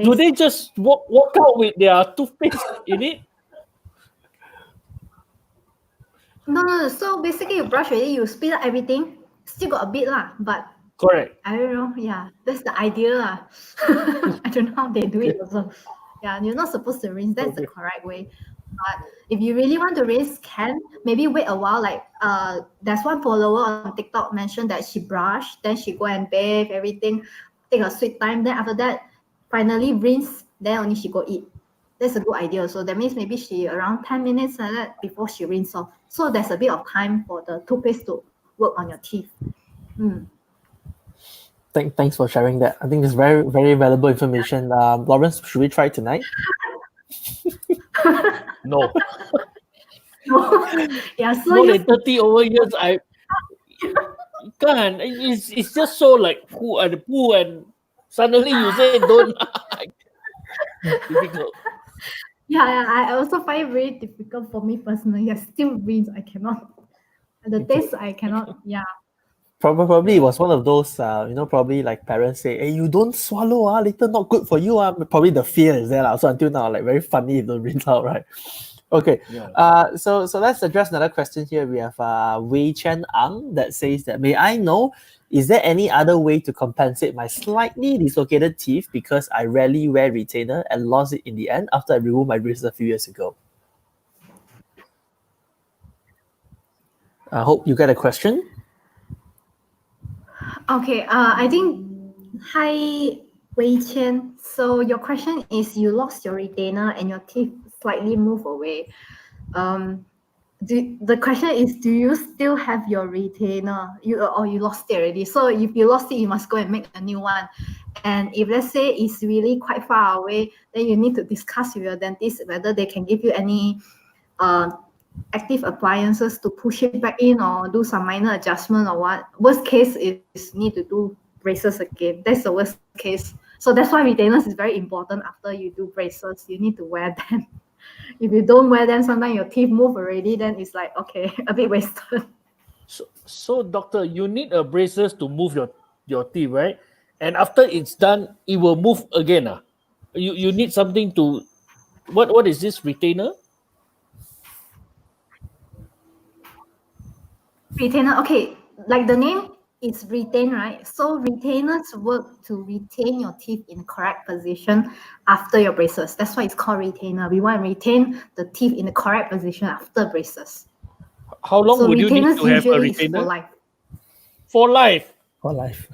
Do they just walk out with their toothpaste in it? No. So basically, you brush already, you spit out everything. Still got a bit lah, but correct. I don't know. Yeah, that's the idea lah. I don't know how they do it also. Yeah, you're not supposed to rinse. That's the correct way. But if you really want to rinse, maybe wait a while. Like there's one follower on TikTok mentioned that she brushed, then she go and bathe, everything, take a sweet time. Then after that, finally rinse, then only she go eat. That's a good idea. So that means maybe she around 10 minutes like that before she rinse off. So there's a bit of time for the toothpaste to work on your teeth. Thanks for sharing that. I think it's very, very valuable information. Lawrence, should we try tonight? No. Yeah, so more than 30 over years, I can't. It's just so like poo and suddenly you say don't. Difficult. Yeah, I also find it very difficult for me personally. I still rinse. I cannot. The taste, I cannot. Yeah. Probably it was one of those, probably like parents say, hey, you don't swallow, later not good for you. Probably the fear is there. So until now, like very funny if don't rinse out, right? Okay. Yeah. So let's address another question here. We have Wei Chen Ang that says that, may I know, is there any other way to compensate my slightly dislocated teeth because I rarely wear retainer and lost it in the end after I removed my braces a few years ago? I hope you get a question. Okay, I think, hi Wei Qian. So your question is, you lost your retainer and your teeth slightly move away. The question is, do you still have your retainer? You lost it already. So if you lost it, you must go and make a new one. And if let's say it's really quite far away, then you need to discuss with your dentist whether they can give you any active appliances to push it back in or do some minor adjustment or what. Worst case is need to do braces again. That's the worst case. So that's why retainers is very important after you do braces. You need to wear them. If you don't wear them, sometimes your teeth move already, then it's like, okay, a bit wasted. So doctor, you need a braces to move your teeth, right? And after it's done, it will move again. You need something to what is this retainer? Retainer, okay, like the name is retain, right? So retainers work to retain your teeth in correct position after your braces. That's why it's called retainer. We want to retain the teeth in the correct position after braces. How long So would you need retainers to have a usually is for retainer? life. For life. For life.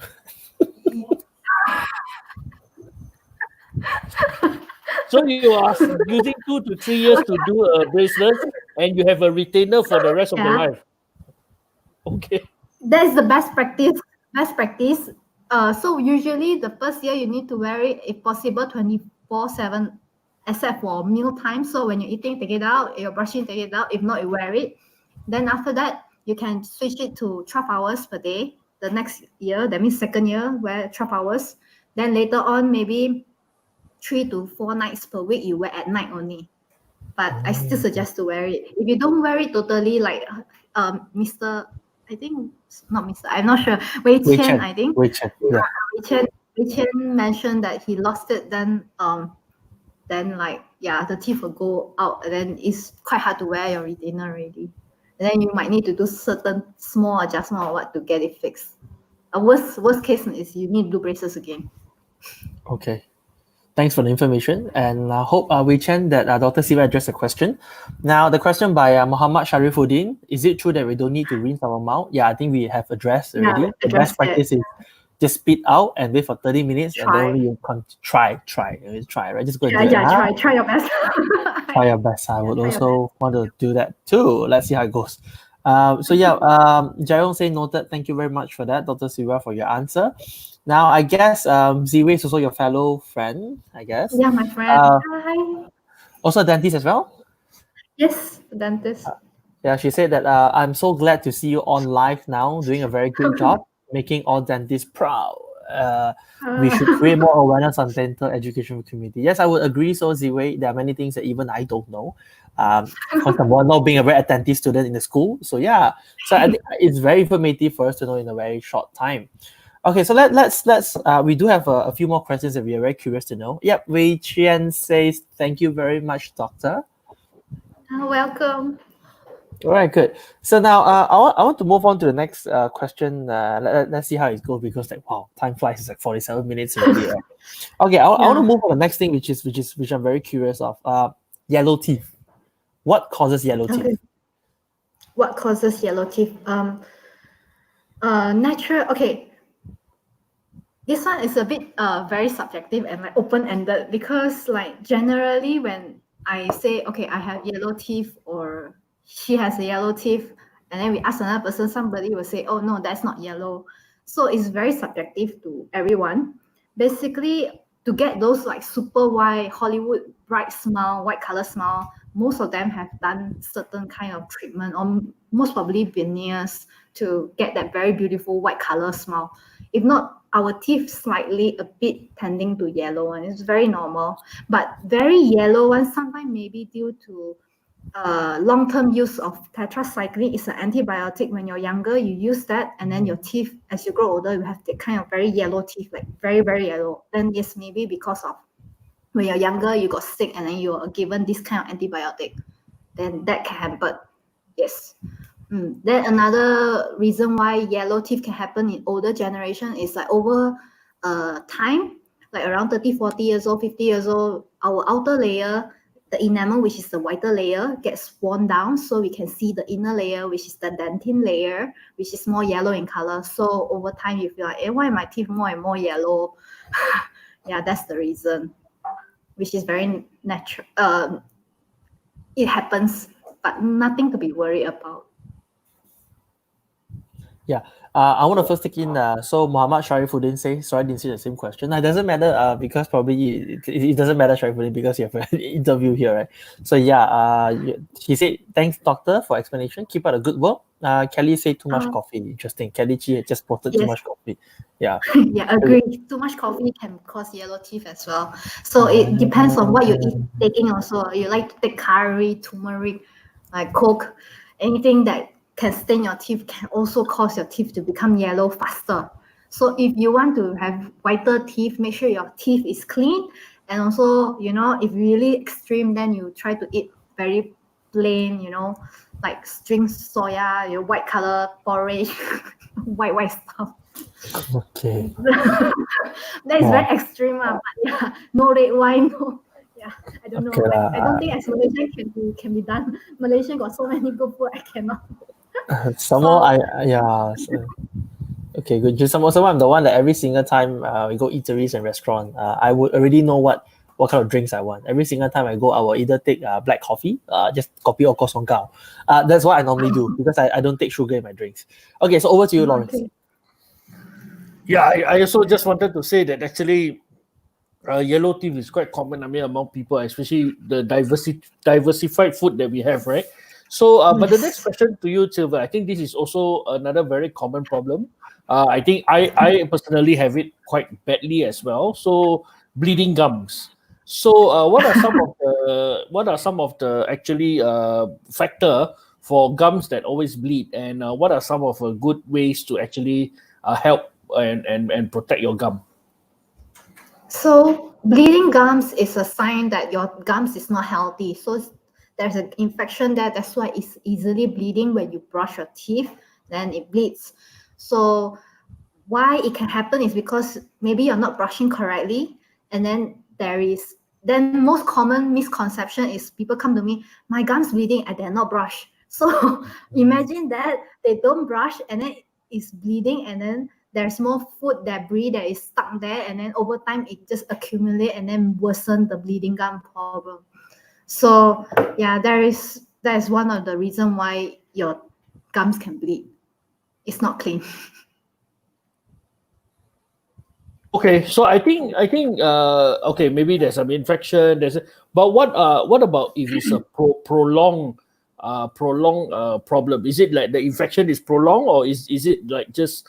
So you are using 2 to 3 years to do a bracelet, and you have a retainer for the rest of the Yeah. life. Okay. That is the best practice. Best practice. So usually the first year you need to wear it if possible 24/7, except for meal time. So when you're eating, take it out. You're brushing, take it out. If not, you wear it. Then after that, you can switch it to 12 hours per day. The next year, that means second year, wear 12 hours. Then later on, maybe 3 to 4 nights per week, you wear at night only. But I still suggest to wear it. If you don't wear it totally, like Mr. I think not Mr. I'm not sure. Wei Qian, I think. Wei Chen, yeah. Wei Qian mentioned that he lost it. Then like the teeth will go out, and then it's quite hard to wear your retainer already. And then you might need to do certain small adjustment or what to get it fixed. A worst case is you need to do braces again. Okay. Thanks for the information, and I hope Wei Chen that Dr. Siva addressed the question. Now, the question by Muhammad Sharifuddin: is it true that we don't need to rinse our mouth? Yeah, I think we have addressed already. Yeah, The best practice is just spit out and wait for 30 minutes, and then Try. only you can try, right? Just go and Yeah, do it. try your best. Try your best. I would try your also want to do that too. Let's see how it goes. Jerome say noted. Thank you very much for that, Dr. Siva, for your answer. Now, I guess Ziwei is also your fellow friend, I guess. Yeah, my friend. Hi. Also a dentist as well? Yes, dentist. Yeah, she said that I'm so glad to see you on live now, doing a very good job, making all dentists proud. We should create more awareness on dental education community. Yes, I would agree. So Ziwei, there are many things that even I don't know. Of course, I'm not being a very attentive student in the school. So yeah, so I think it's very informative for us to know in a very short time. Okay, so let's we do have a few more questions that we are very curious to know. Yep, Wei Qian says thank you very much, doctor. Welcome. All right, good. So now I want to move on to the next question. Let's see how it goes because like wow, time flies. It's like 47 minutes already. Right? Okay, I want to move on to the next thing, which I'm very curious of. Yellow teeth. What causes yellow teeth? What causes yellow teeth? Natural. Okay. This one is a bit very subjective and like open-ended because like generally when I say okay I have yellow teeth or she has a yellow teeth and then we ask another person, somebody will say oh no, that's not yellow. So it's very subjective to everyone. Basically, to get those like super white Hollywood bright smile, white color smile, most of them have done certain kind of treatment or most probably veneers to get that very beautiful white color smile. If not, our teeth slightly a bit tending to yellow and it's very normal. But very yellow ones sometimes maybe due to long-term use of tetracycline. Is an antibiotic. When you're younger, you use that, and then your teeth, as you grow older, you have the kind of very yellow teeth, like very, very yellow. Then yes, maybe because of when you're younger, you got sick, and then you are given this kind of antibiotic. Then that can happen. Yes. Then another reason why yellow teeth can happen in older generation is like over time, like around 30, 40 years old, 50 years old, our outer layer, the enamel, which is the whiter layer, gets worn down. So we can see the inner layer, which is the dentin layer, which is more yellow in color. So over time, you feel like, why are my teeth more and more yellow? Yeah, that's the reason, which is very natural. It happens, but nothing to be worried about. Yeah. I want to first take in. So Muhammad Sharifuddin says, sorry, I didn't see the same question. It doesn't matter because probably it doesn't matter, Sharifuddin, because you have an interview here, right? So yeah, he said, thanks, doctor, for explanation. Keep up the good work. Kelly said too much coffee. Interesting. Kelly Chi had just posted too Yes. much coffee. Yeah. Yeah, agree. Too much coffee can cause yellow teeth as well. So it depends on what you eat taking also. You like to take curry, turmeric, like Coke, anything that can stain your teeth can also cause your teeth to become yellow faster. So if you want to have whiter teeth, make sure your teeth is clean. And also, if really extreme, then you try to eat very plain, like string soya, your white color porridge, white stuff. Okay. That is very extreme, but yeah, no red wine, no. Yeah, I don't know. I don't think as Malaysian can be done. Malaysian got so many good food, I cannot. Some more, okay, good. Just some more, I'm the one that every single time we go eateries and restaurant, I would already know what kind of drinks I want. Every single time I go, I will either take black coffee, just kopi or kosong gao. That's what I normally do because I don't take sugar in my drinks. Okay, so over to you, Lawrence. Okay. Yeah, I also just wanted to say that actually yellow teeth is quite common, among people, especially the diversified food that we have, right? So, but the next question to you, Sylvia, I think this is also another very common problem. I think I personally have it quite badly as well. So, bleeding gums. So, what are some of the actually factor for gums that always bleed, and what are some of good ways to actually help and protect your gum? So bleeding gums is a sign that your gums is not healthy. So there's an infection there. That's why it's easily bleeding when you brush your teeth. Then it bleeds. So why it can happen is because maybe you're not brushing correctly, and then most common misconception is people come to me, my gums bleeding, I dare not brush. So imagine that they don't brush and then it's bleeding, and then there's more food debris that is stuck there, and then over time it just accumulate and then worsen the bleeding gum problem. So yeah, that is one of the reason why your gums can bleed. It's not clean. Okay, so I think okay, maybe there's some infection. But what about if it's a prolonged problem? Is it like the infection is prolonged, or is it like just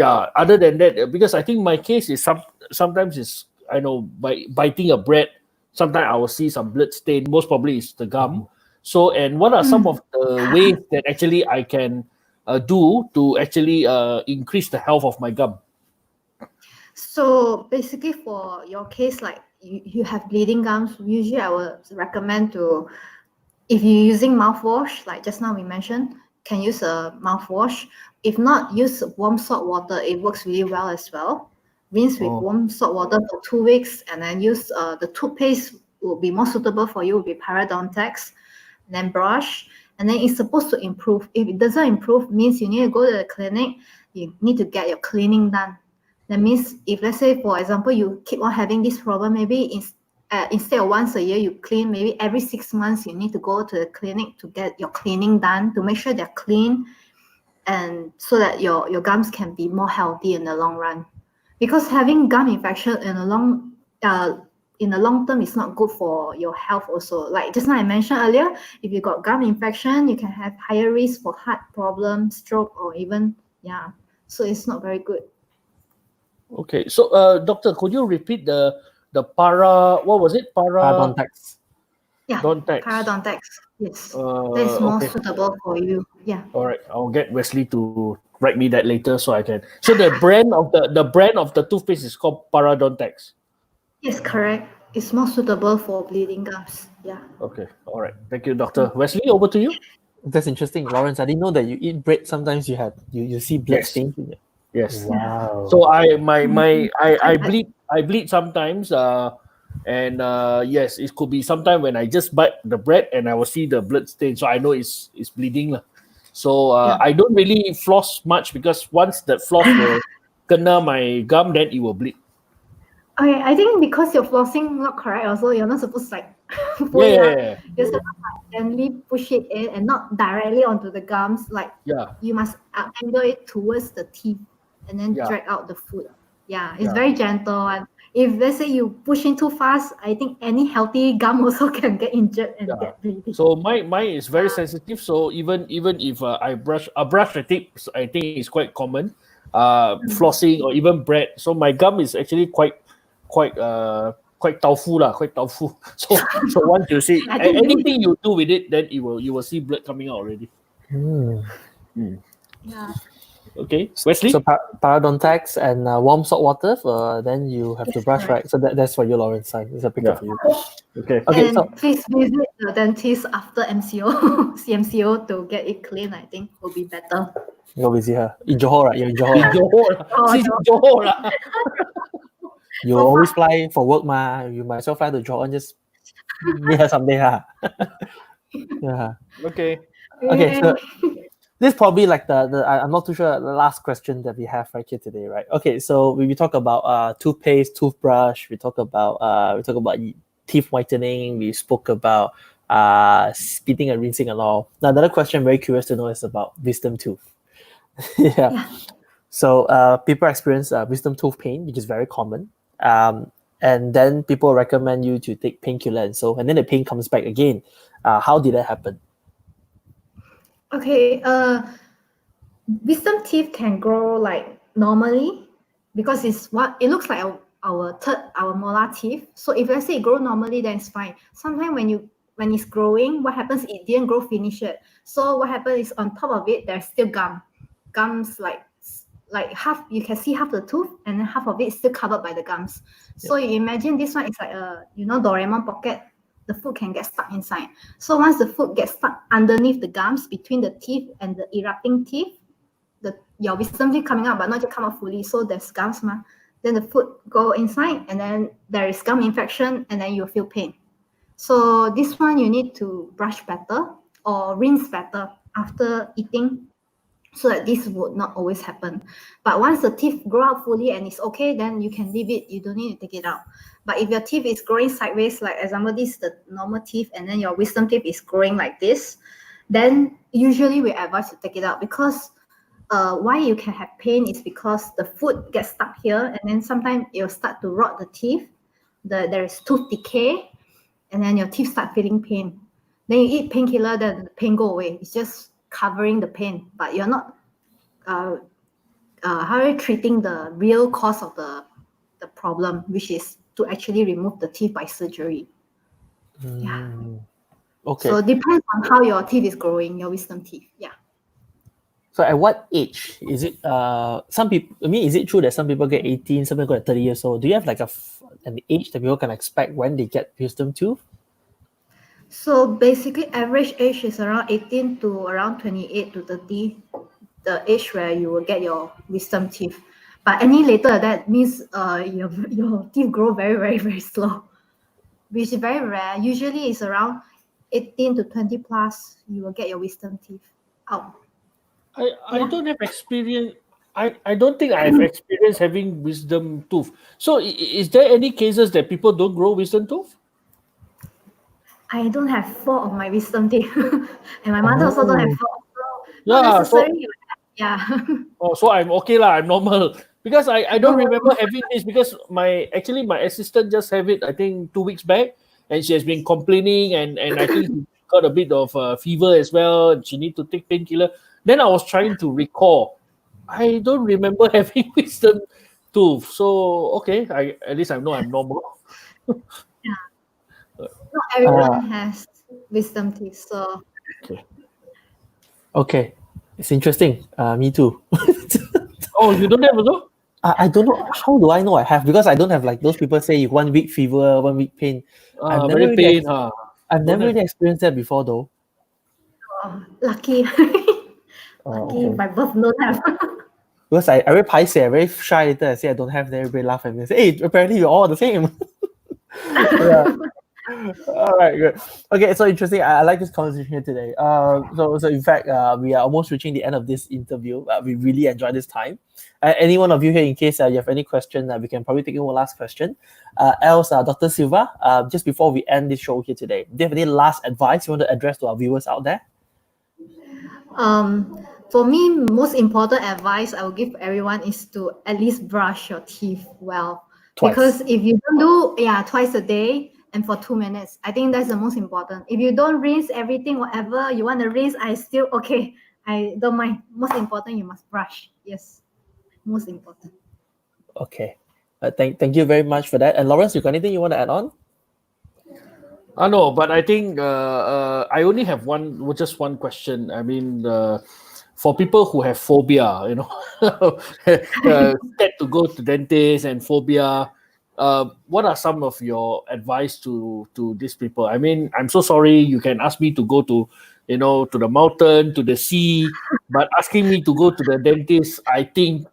other than that? Because I think my case is sometimes it's, I know, by biting a bread, sometimes I will see some blood stain. Most probably it's the gum. So, and what are some of the ways that actually I can do to actually increase the health of my gum? So basically for your case, like you have bleeding gums, usually I would recommend to, if you're using mouthwash, like just now we mentioned, can use a mouthwash. If not, use warm salt water. It works really well as well. Rinse with warm salt water for 2 weeks, and then use the toothpaste will be more suitable for you, will be Parodontax. Then brush, and then it's supposed to improve. If it doesn't improve, means you need to go to the clinic. You need to get your cleaning done. That means if, let's say, for example, you keep on having this problem, maybe instead of once a year you clean, maybe every 6 months you need to go to the clinic to get your cleaning done, to make sure they're clean, and so that your gums can be more healthy in the long run. Because having gum infection in the long term is not good for your health also. Like just now I mentioned earlier, if you got gum infection, you can have higher risk for heart problem, stroke, or even so it's not very good. Okay, so doctor, could you repeat the what was it? Parodontax. Yeah, Parodontax. Yes, that's more suitable for you. Yeah. All right, I'll get Wesley to write me that later so I can. So the brand of the toothpaste is called Parodontax. Yes, correct. It's more suitable for bleeding gums. Yeah. Okay. All right. Thank you, Doctor. Wesley, over to you. That's interesting, Lawrence. I didn't know that you eat bread. Sometimes you see blood stains in it. Yes. Wow. So I bleed sometimes. And yes, it could be sometime when I just bite the bread and I will see the blood stain, so I know it's bleeding. So I don't really floss much, because once the floss will kena my gum, then it will bleed. Okay, I think because you're flossing not correct also, you're not supposed to like fully, Yeah. you sort of like gently push it in and not directly onto the gums. Like Yeah. you must angle it towards the teeth and then Yeah. drag out the food. Yeah, it's Yeah. very gentle. And if let's say you push in too fast, I think any healthy gum also can get injured and Yeah. get bleeding. So mine is very sensitive. So even if I brush I think it's quite common. Flossing or even bread. So my gum is actually quite doubtful lah, quite doubtful. So once you see I think anything you do with it, then you will see blood coming out already. yeah. Okay, Wesley. So parodontax and warm salt water, then you have to brush, correct. right? So that's for you, Lawrence. It's a pickup for you. Okay. Okay, And so please visit the dentist after MCO, CMCO to get it clean. I think will be better. go visit her in Johor, right? You're in Johor, In right? Johor lah. Oh, She's in no. Johor lah. You So always fly for work, ma. You might as well fly to Johor and just meet her someday, huh? Yeah. Okay. Okay, so this is probably like I'm not too sure the last question that we have right here today, right? Okay, so we talk about toothpaste, toothbrush. We talk about teeth whitening. We spoke about spitting and rinsing and all. Now, another question I'm very curious to know is about wisdom tooth. Yeah. So people experience wisdom tooth pain, which is very common. And then people recommend you to take painkiller, and then the pain comes back again. How did that happen? Okay, wisdom teeth can grow like normally because it looks like our molar teeth. So if let's say it grow normally, then it's fine. Sometimes when it's growing, what happens? It didn't grow finish it. So what happens is on top of it, there's still gums like half. You can see half the tooth, and then half of it is still covered by the gums. So you imagine this one is like a Doraemon pocket. The food can get stuck inside. So once the food gets stuck underneath the gums between the teeth and the erupting teeth, your wisdom teeth coming out, but not just come out fully. So there's gums, then the food go inside, and then there is gum infection, and then you feel pain. So this one you need to brush better or rinse better after eating, so that this would not always happen. But once the teeth grow out fully and it's okay, then you can leave it. You don't need to take it out. But if your teeth is growing sideways, like example, this is the normal teeth, and then your wisdom teeth is growing like this, then usually we advise to take it out, because why you can have pain is because the food gets stuck here, and then sometimes it'll start to rot the teeth. There is tooth decay, and then your teeth start feeling pain. Then you eat painkiller, then the pain go away. It's just covering the pain, but you're not how are you treating the real cause of the problem, which is to actually remove the teeth by surgery. Yeah. Okay. So it depends on how your teeth is growing, your wisdom teeth. Yeah. So at what age is it? Some people. I mean, is it true that some people get 18, some people get 30 years old? Do you have like an age that people can expect when they get wisdom tooth? So basically, average age is around 18 to around 28 to 30, the age where you will get your wisdom teeth. But any later, that means your teeth grow very, very, very slow, which is very rare. Usually, it's around 18 to 20 plus, you will get your wisdom teeth out. I don't have experience. I don't think I have experience having wisdom tooth. So is there any cases that people don't grow wisdom tooth? I don't have 4 of my wisdom teeth, and my mother also don't have 4. So Yeah, not necessarily. Yeah. So I'm okay lah. I'm normal because I don't remember having this, because my assistant just have it, I think 2 weeks back, and she has been complaining, and I think she got a bit of fever as well, and she need to take painkiller. Then I was trying to recall. I don't remember having wisdom tooth. So okay, at least I know I'm normal. Not everyone has wisdom teeth, so Okay, it's interesting. Me too. Oh, you don't have also? I don't know. How do I know I have? Because I don't have like those people say 1 week fever, 1 week pain. I've never Very really pain. I've never really experienced that before though. lucky. Lucky my birth don't have. Because I very paiseh, I very shy later. I say I don't have, then everybody laugh at me and say, hey, apparently you're all the same. Yeah. All right, good. Okay, so interesting. I like this conversation here today. So in fact, we are almost reaching the end of this interview. We really enjoyed this time. Any one of you here, in case you have any question, we can probably take one last question. Else, Dr. Silva, just before we end this show here today, do you have any last advice you want to address to our viewers out there? For me, most important advice I will give everyone is to at least brush your teeth well. Twice. Because if you don't do twice a day and for 2 minutes, I think that's the most important. If you don't rinse everything, whatever you want to rinse, I still okay. I don't mind. Most important, you must brush. Yes, most important. Okay. Thank you very much for that. And Lawrence, you got anything you want to add on? No, but I think I only have just one question. I mean, for people who have phobia, scared to go to dentist and phobia, what are some of your advice to these people? I mean, I'm so sorry. You can ask me to go to, to the mountain, to the sea, but asking me to go to the dentist, I think.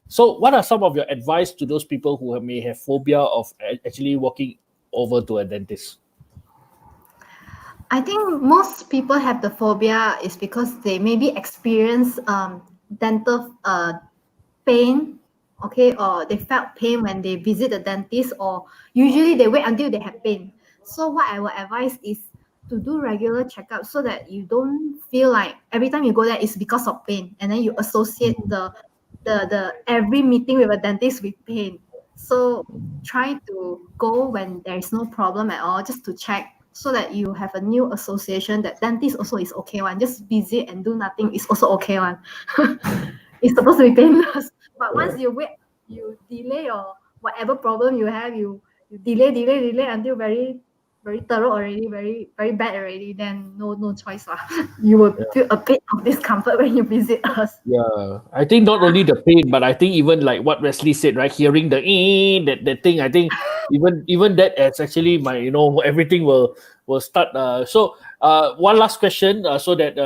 So, what are some of your advice to those people who may have phobia of actually walking over to a dentist? I think most people have the phobia is because they maybe experience dental pain, okay, or they felt pain when they visit the dentist, or usually they wait until they have pain. So what I would advise is to do regular checkups so that you don't feel like every time you go there it's because of pain, and then you associate the every meeting with a dentist with pain. So try to go when there is no problem at all, just to check, so that you have a new association that dentist also is okay one. Just visit and do nothing is also okay one. It's supposed to be painless. But once you wait, you delay, or whatever problem you have, you delay until very thorough already, very bad already, then no choice. You will feel a bit of discomfort when you visit us. Yeah, I think not only the pain, but I think even like what Wesley said, right? Hearing the that thing, I think even that is actually my everything will start. So one last question, so that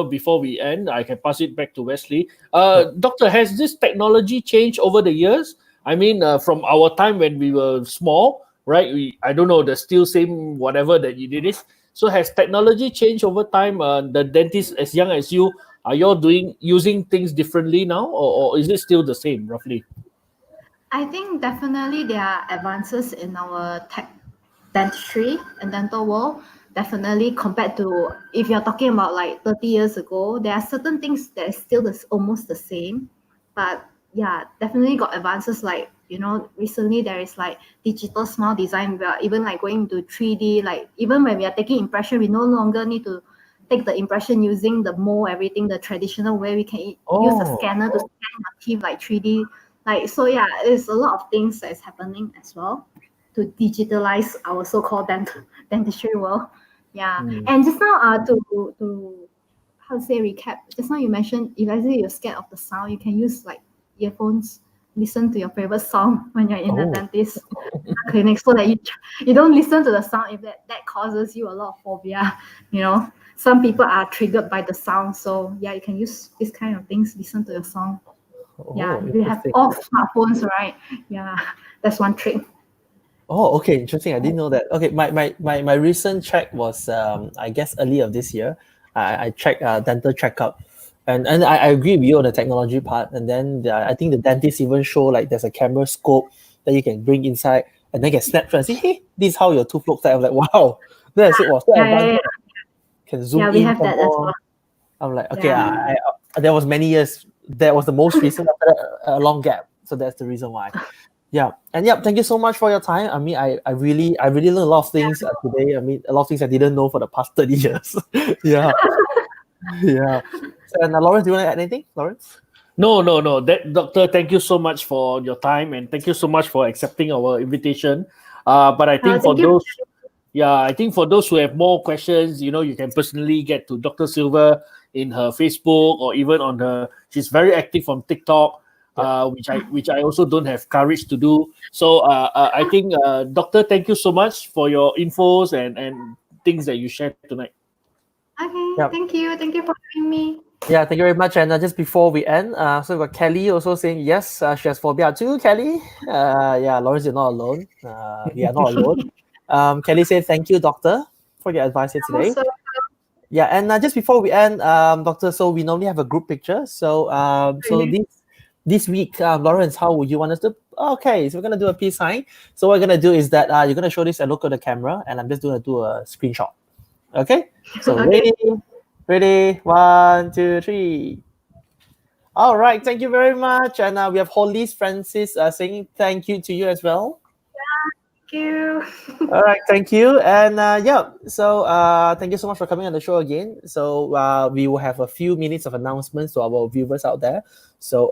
before we end, I can pass it back to Wesley. Doctor, has this technology changed over the years? I mean, from our time when we were small, right? I don't know, the still same whatever that you did is. So has technology changed over time? The dentist as young as you, are you using things differently now, or is it still the same roughly? I think definitely there are advances in our dentistry and dental world. Definitely compared to if you're talking about like 30 years ago, there are certain things that is still almost the same. But yeah, definitely got advances like, recently there is like digital smile design. We are even like going to 3D, like even when we are taking impression, we no longer need to take the impression using the mold, everything the traditional way. We can use a scanner to scan your teeth like 3D. Like, so yeah, there's a lot of things that is happening as well to digitalize our so-called dentistry world. Yeah. And just now to how to say recap, just now you mentioned if let's say you're scared of the sound, you can use like earphones, listen to your favorite song when you're in the dentist clinic, so that you don't listen to the sound if that causes you a lot of phobia. Some people are triggered by the sound, so yeah, you can use this kind of things, listen to your song. We have all smartphones, right? Yeah, that's one trick. Oh, okay, interesting. I didn't know that. Okay, my recent check was I guess early of this year. I checked dental checkup, and I agree with you on the technology part. And then I think the dentist even show like there's a camera scope that you can bring inside, and then get snapshot and say, hey, this is how your tooth looks like. I'm like, wow. Then I said, wow, so advanced. Can zoom we in have that as well. I'm like, okay, I there was many years. That was the most recent after that, a long gap. So that's the reason why. Yeah, and thank you so much for your time. I mean, I really learned a lot of things today. I mean, a lot of things I didn't know for the past 30 years. Yeah. So, and Lawrence, do you want to add anything, Lawrence? No. Doctor, thank you so much for your time, and thank you so much for accepting our invitation. But I think I think for those who have more questions, you can personally get to Dr. Silva in her Facebook, or even on her. She's very active on TikTok. Which I also don't have courage to do. So I think, Doctor, thank you so much for your infos and things that you shared tonight. Okay, thank you for having me. Yeah, thank you very much. And just before we end, so we've got Kelly also saying yes, she has phobia too. Kelly, Lawrence, you're not alone. We are not alone. Kelly said, thank you, doctor, for your advice here today. Also, Yeah, and just before we end, doctor, so we normally have a group picture. So this week, Lawrence, how would you want us to? Okay, so we're gonna do a peace sign. So what we're gonna do is that you're gonna show this and look at the camera, and I'm just gonna do a screenshot. Okay, so Okay. ready, 1, 2, 3. All right, thank you very much, and we have Holly Francis saying thank you to you as well. Thank you. All right, thank you. And so thank you so much for coming on the show again. So we will have a few minutes of announcements to our viewers out there. So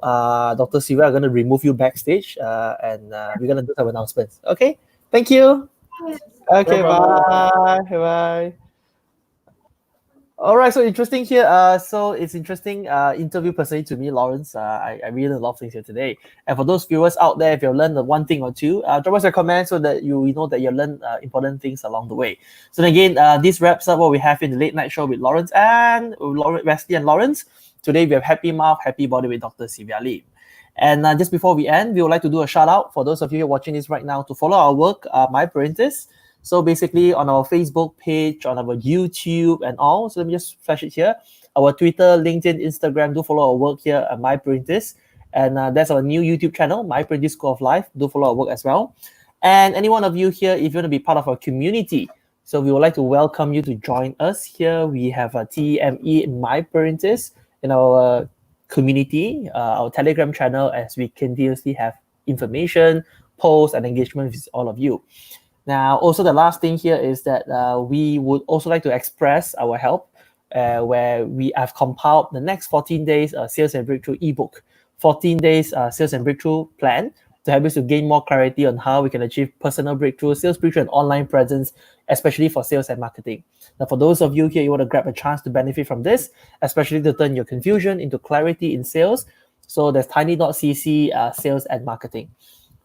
Dr. Sylvia, I'm going to remove you backstage and we're going to do some announcements. Okay, thank you. Okay, Bye-bye. bye. Bye. All right, so interesting here. So it's interesting interview personally to me, Lawrence. I really learned a lot of things here today. And for those viewers out there, if you've learned one thing or two, drop us a comment so that we know that you learned important things along the way. So again, this wraps up what we have in the late night show with Lawrence and Wesley and Lawrence. Today we have Happy Mouth, Happy Body with Dr. Sylvia Lim. And just before we end, we would like to do a shout out for those of you who are watching this right now to follow our work, My Parentis. So basically on our Facebook page, on our YouTube and all. So let me just flash it here. Our Twitter, LinkedIn, Instagram, do follow our work here at My Parentis. And that's our new YouTube channel, My Parentis School of Life. Do follow our work as well. And any one of you here, if you want to be part of our community, so we would like to welcome you to join us here. We have a TME My Parentis in our community, our Telegram channel, as we continuously have information, posts, and engagement with all of you. Now, also the last thing here is that we would also like to express our help where we have compiled the next 14 days Sales and Breakthrough ebook, 14 days Sales and Breakthrough plan to help us to gain more clarity on how we can achieve personal breakthrough, sales breakthrough, and online presence, especially for sales and marketing. Now, for those of you here, you want to grab a chance to benefit from this, especially to turn your confusion into clarity in sales. So there's tiny.cc sales and marketing.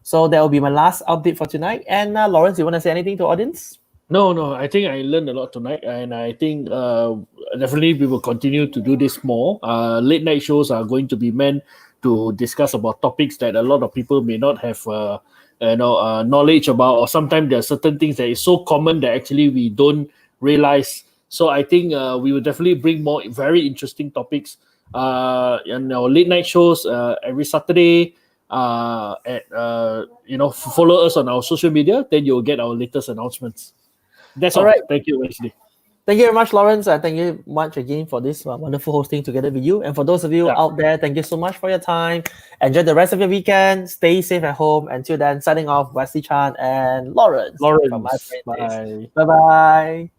So that will be my last update for tonight. And Lawrence, you want to say anything to the audience? No, I think I learned a lot tonight, and I think definitely we will continue to do this more. Late night shows are going to be meant to discuss about topics that a lot of people may not have knowledge about, or sometimes there are certain things that is so common that actually we don't realize. So I think we will definitely bring more very interesting topics in our late night shows every Saturday. Follow us on our social media, then you'll get our latest announcements. That's all right. Thank you, Wesley. Thank you very much, Lawrence. Thank you much again for this wonderful hosting together with you. And for those of you out there, thank you so much for your time. Enjoy the rest of your weekend. Stay safe at home. Until then, signing off, Wesley Chan and Lawrence. From My Parentis. Bye. Bye-bye.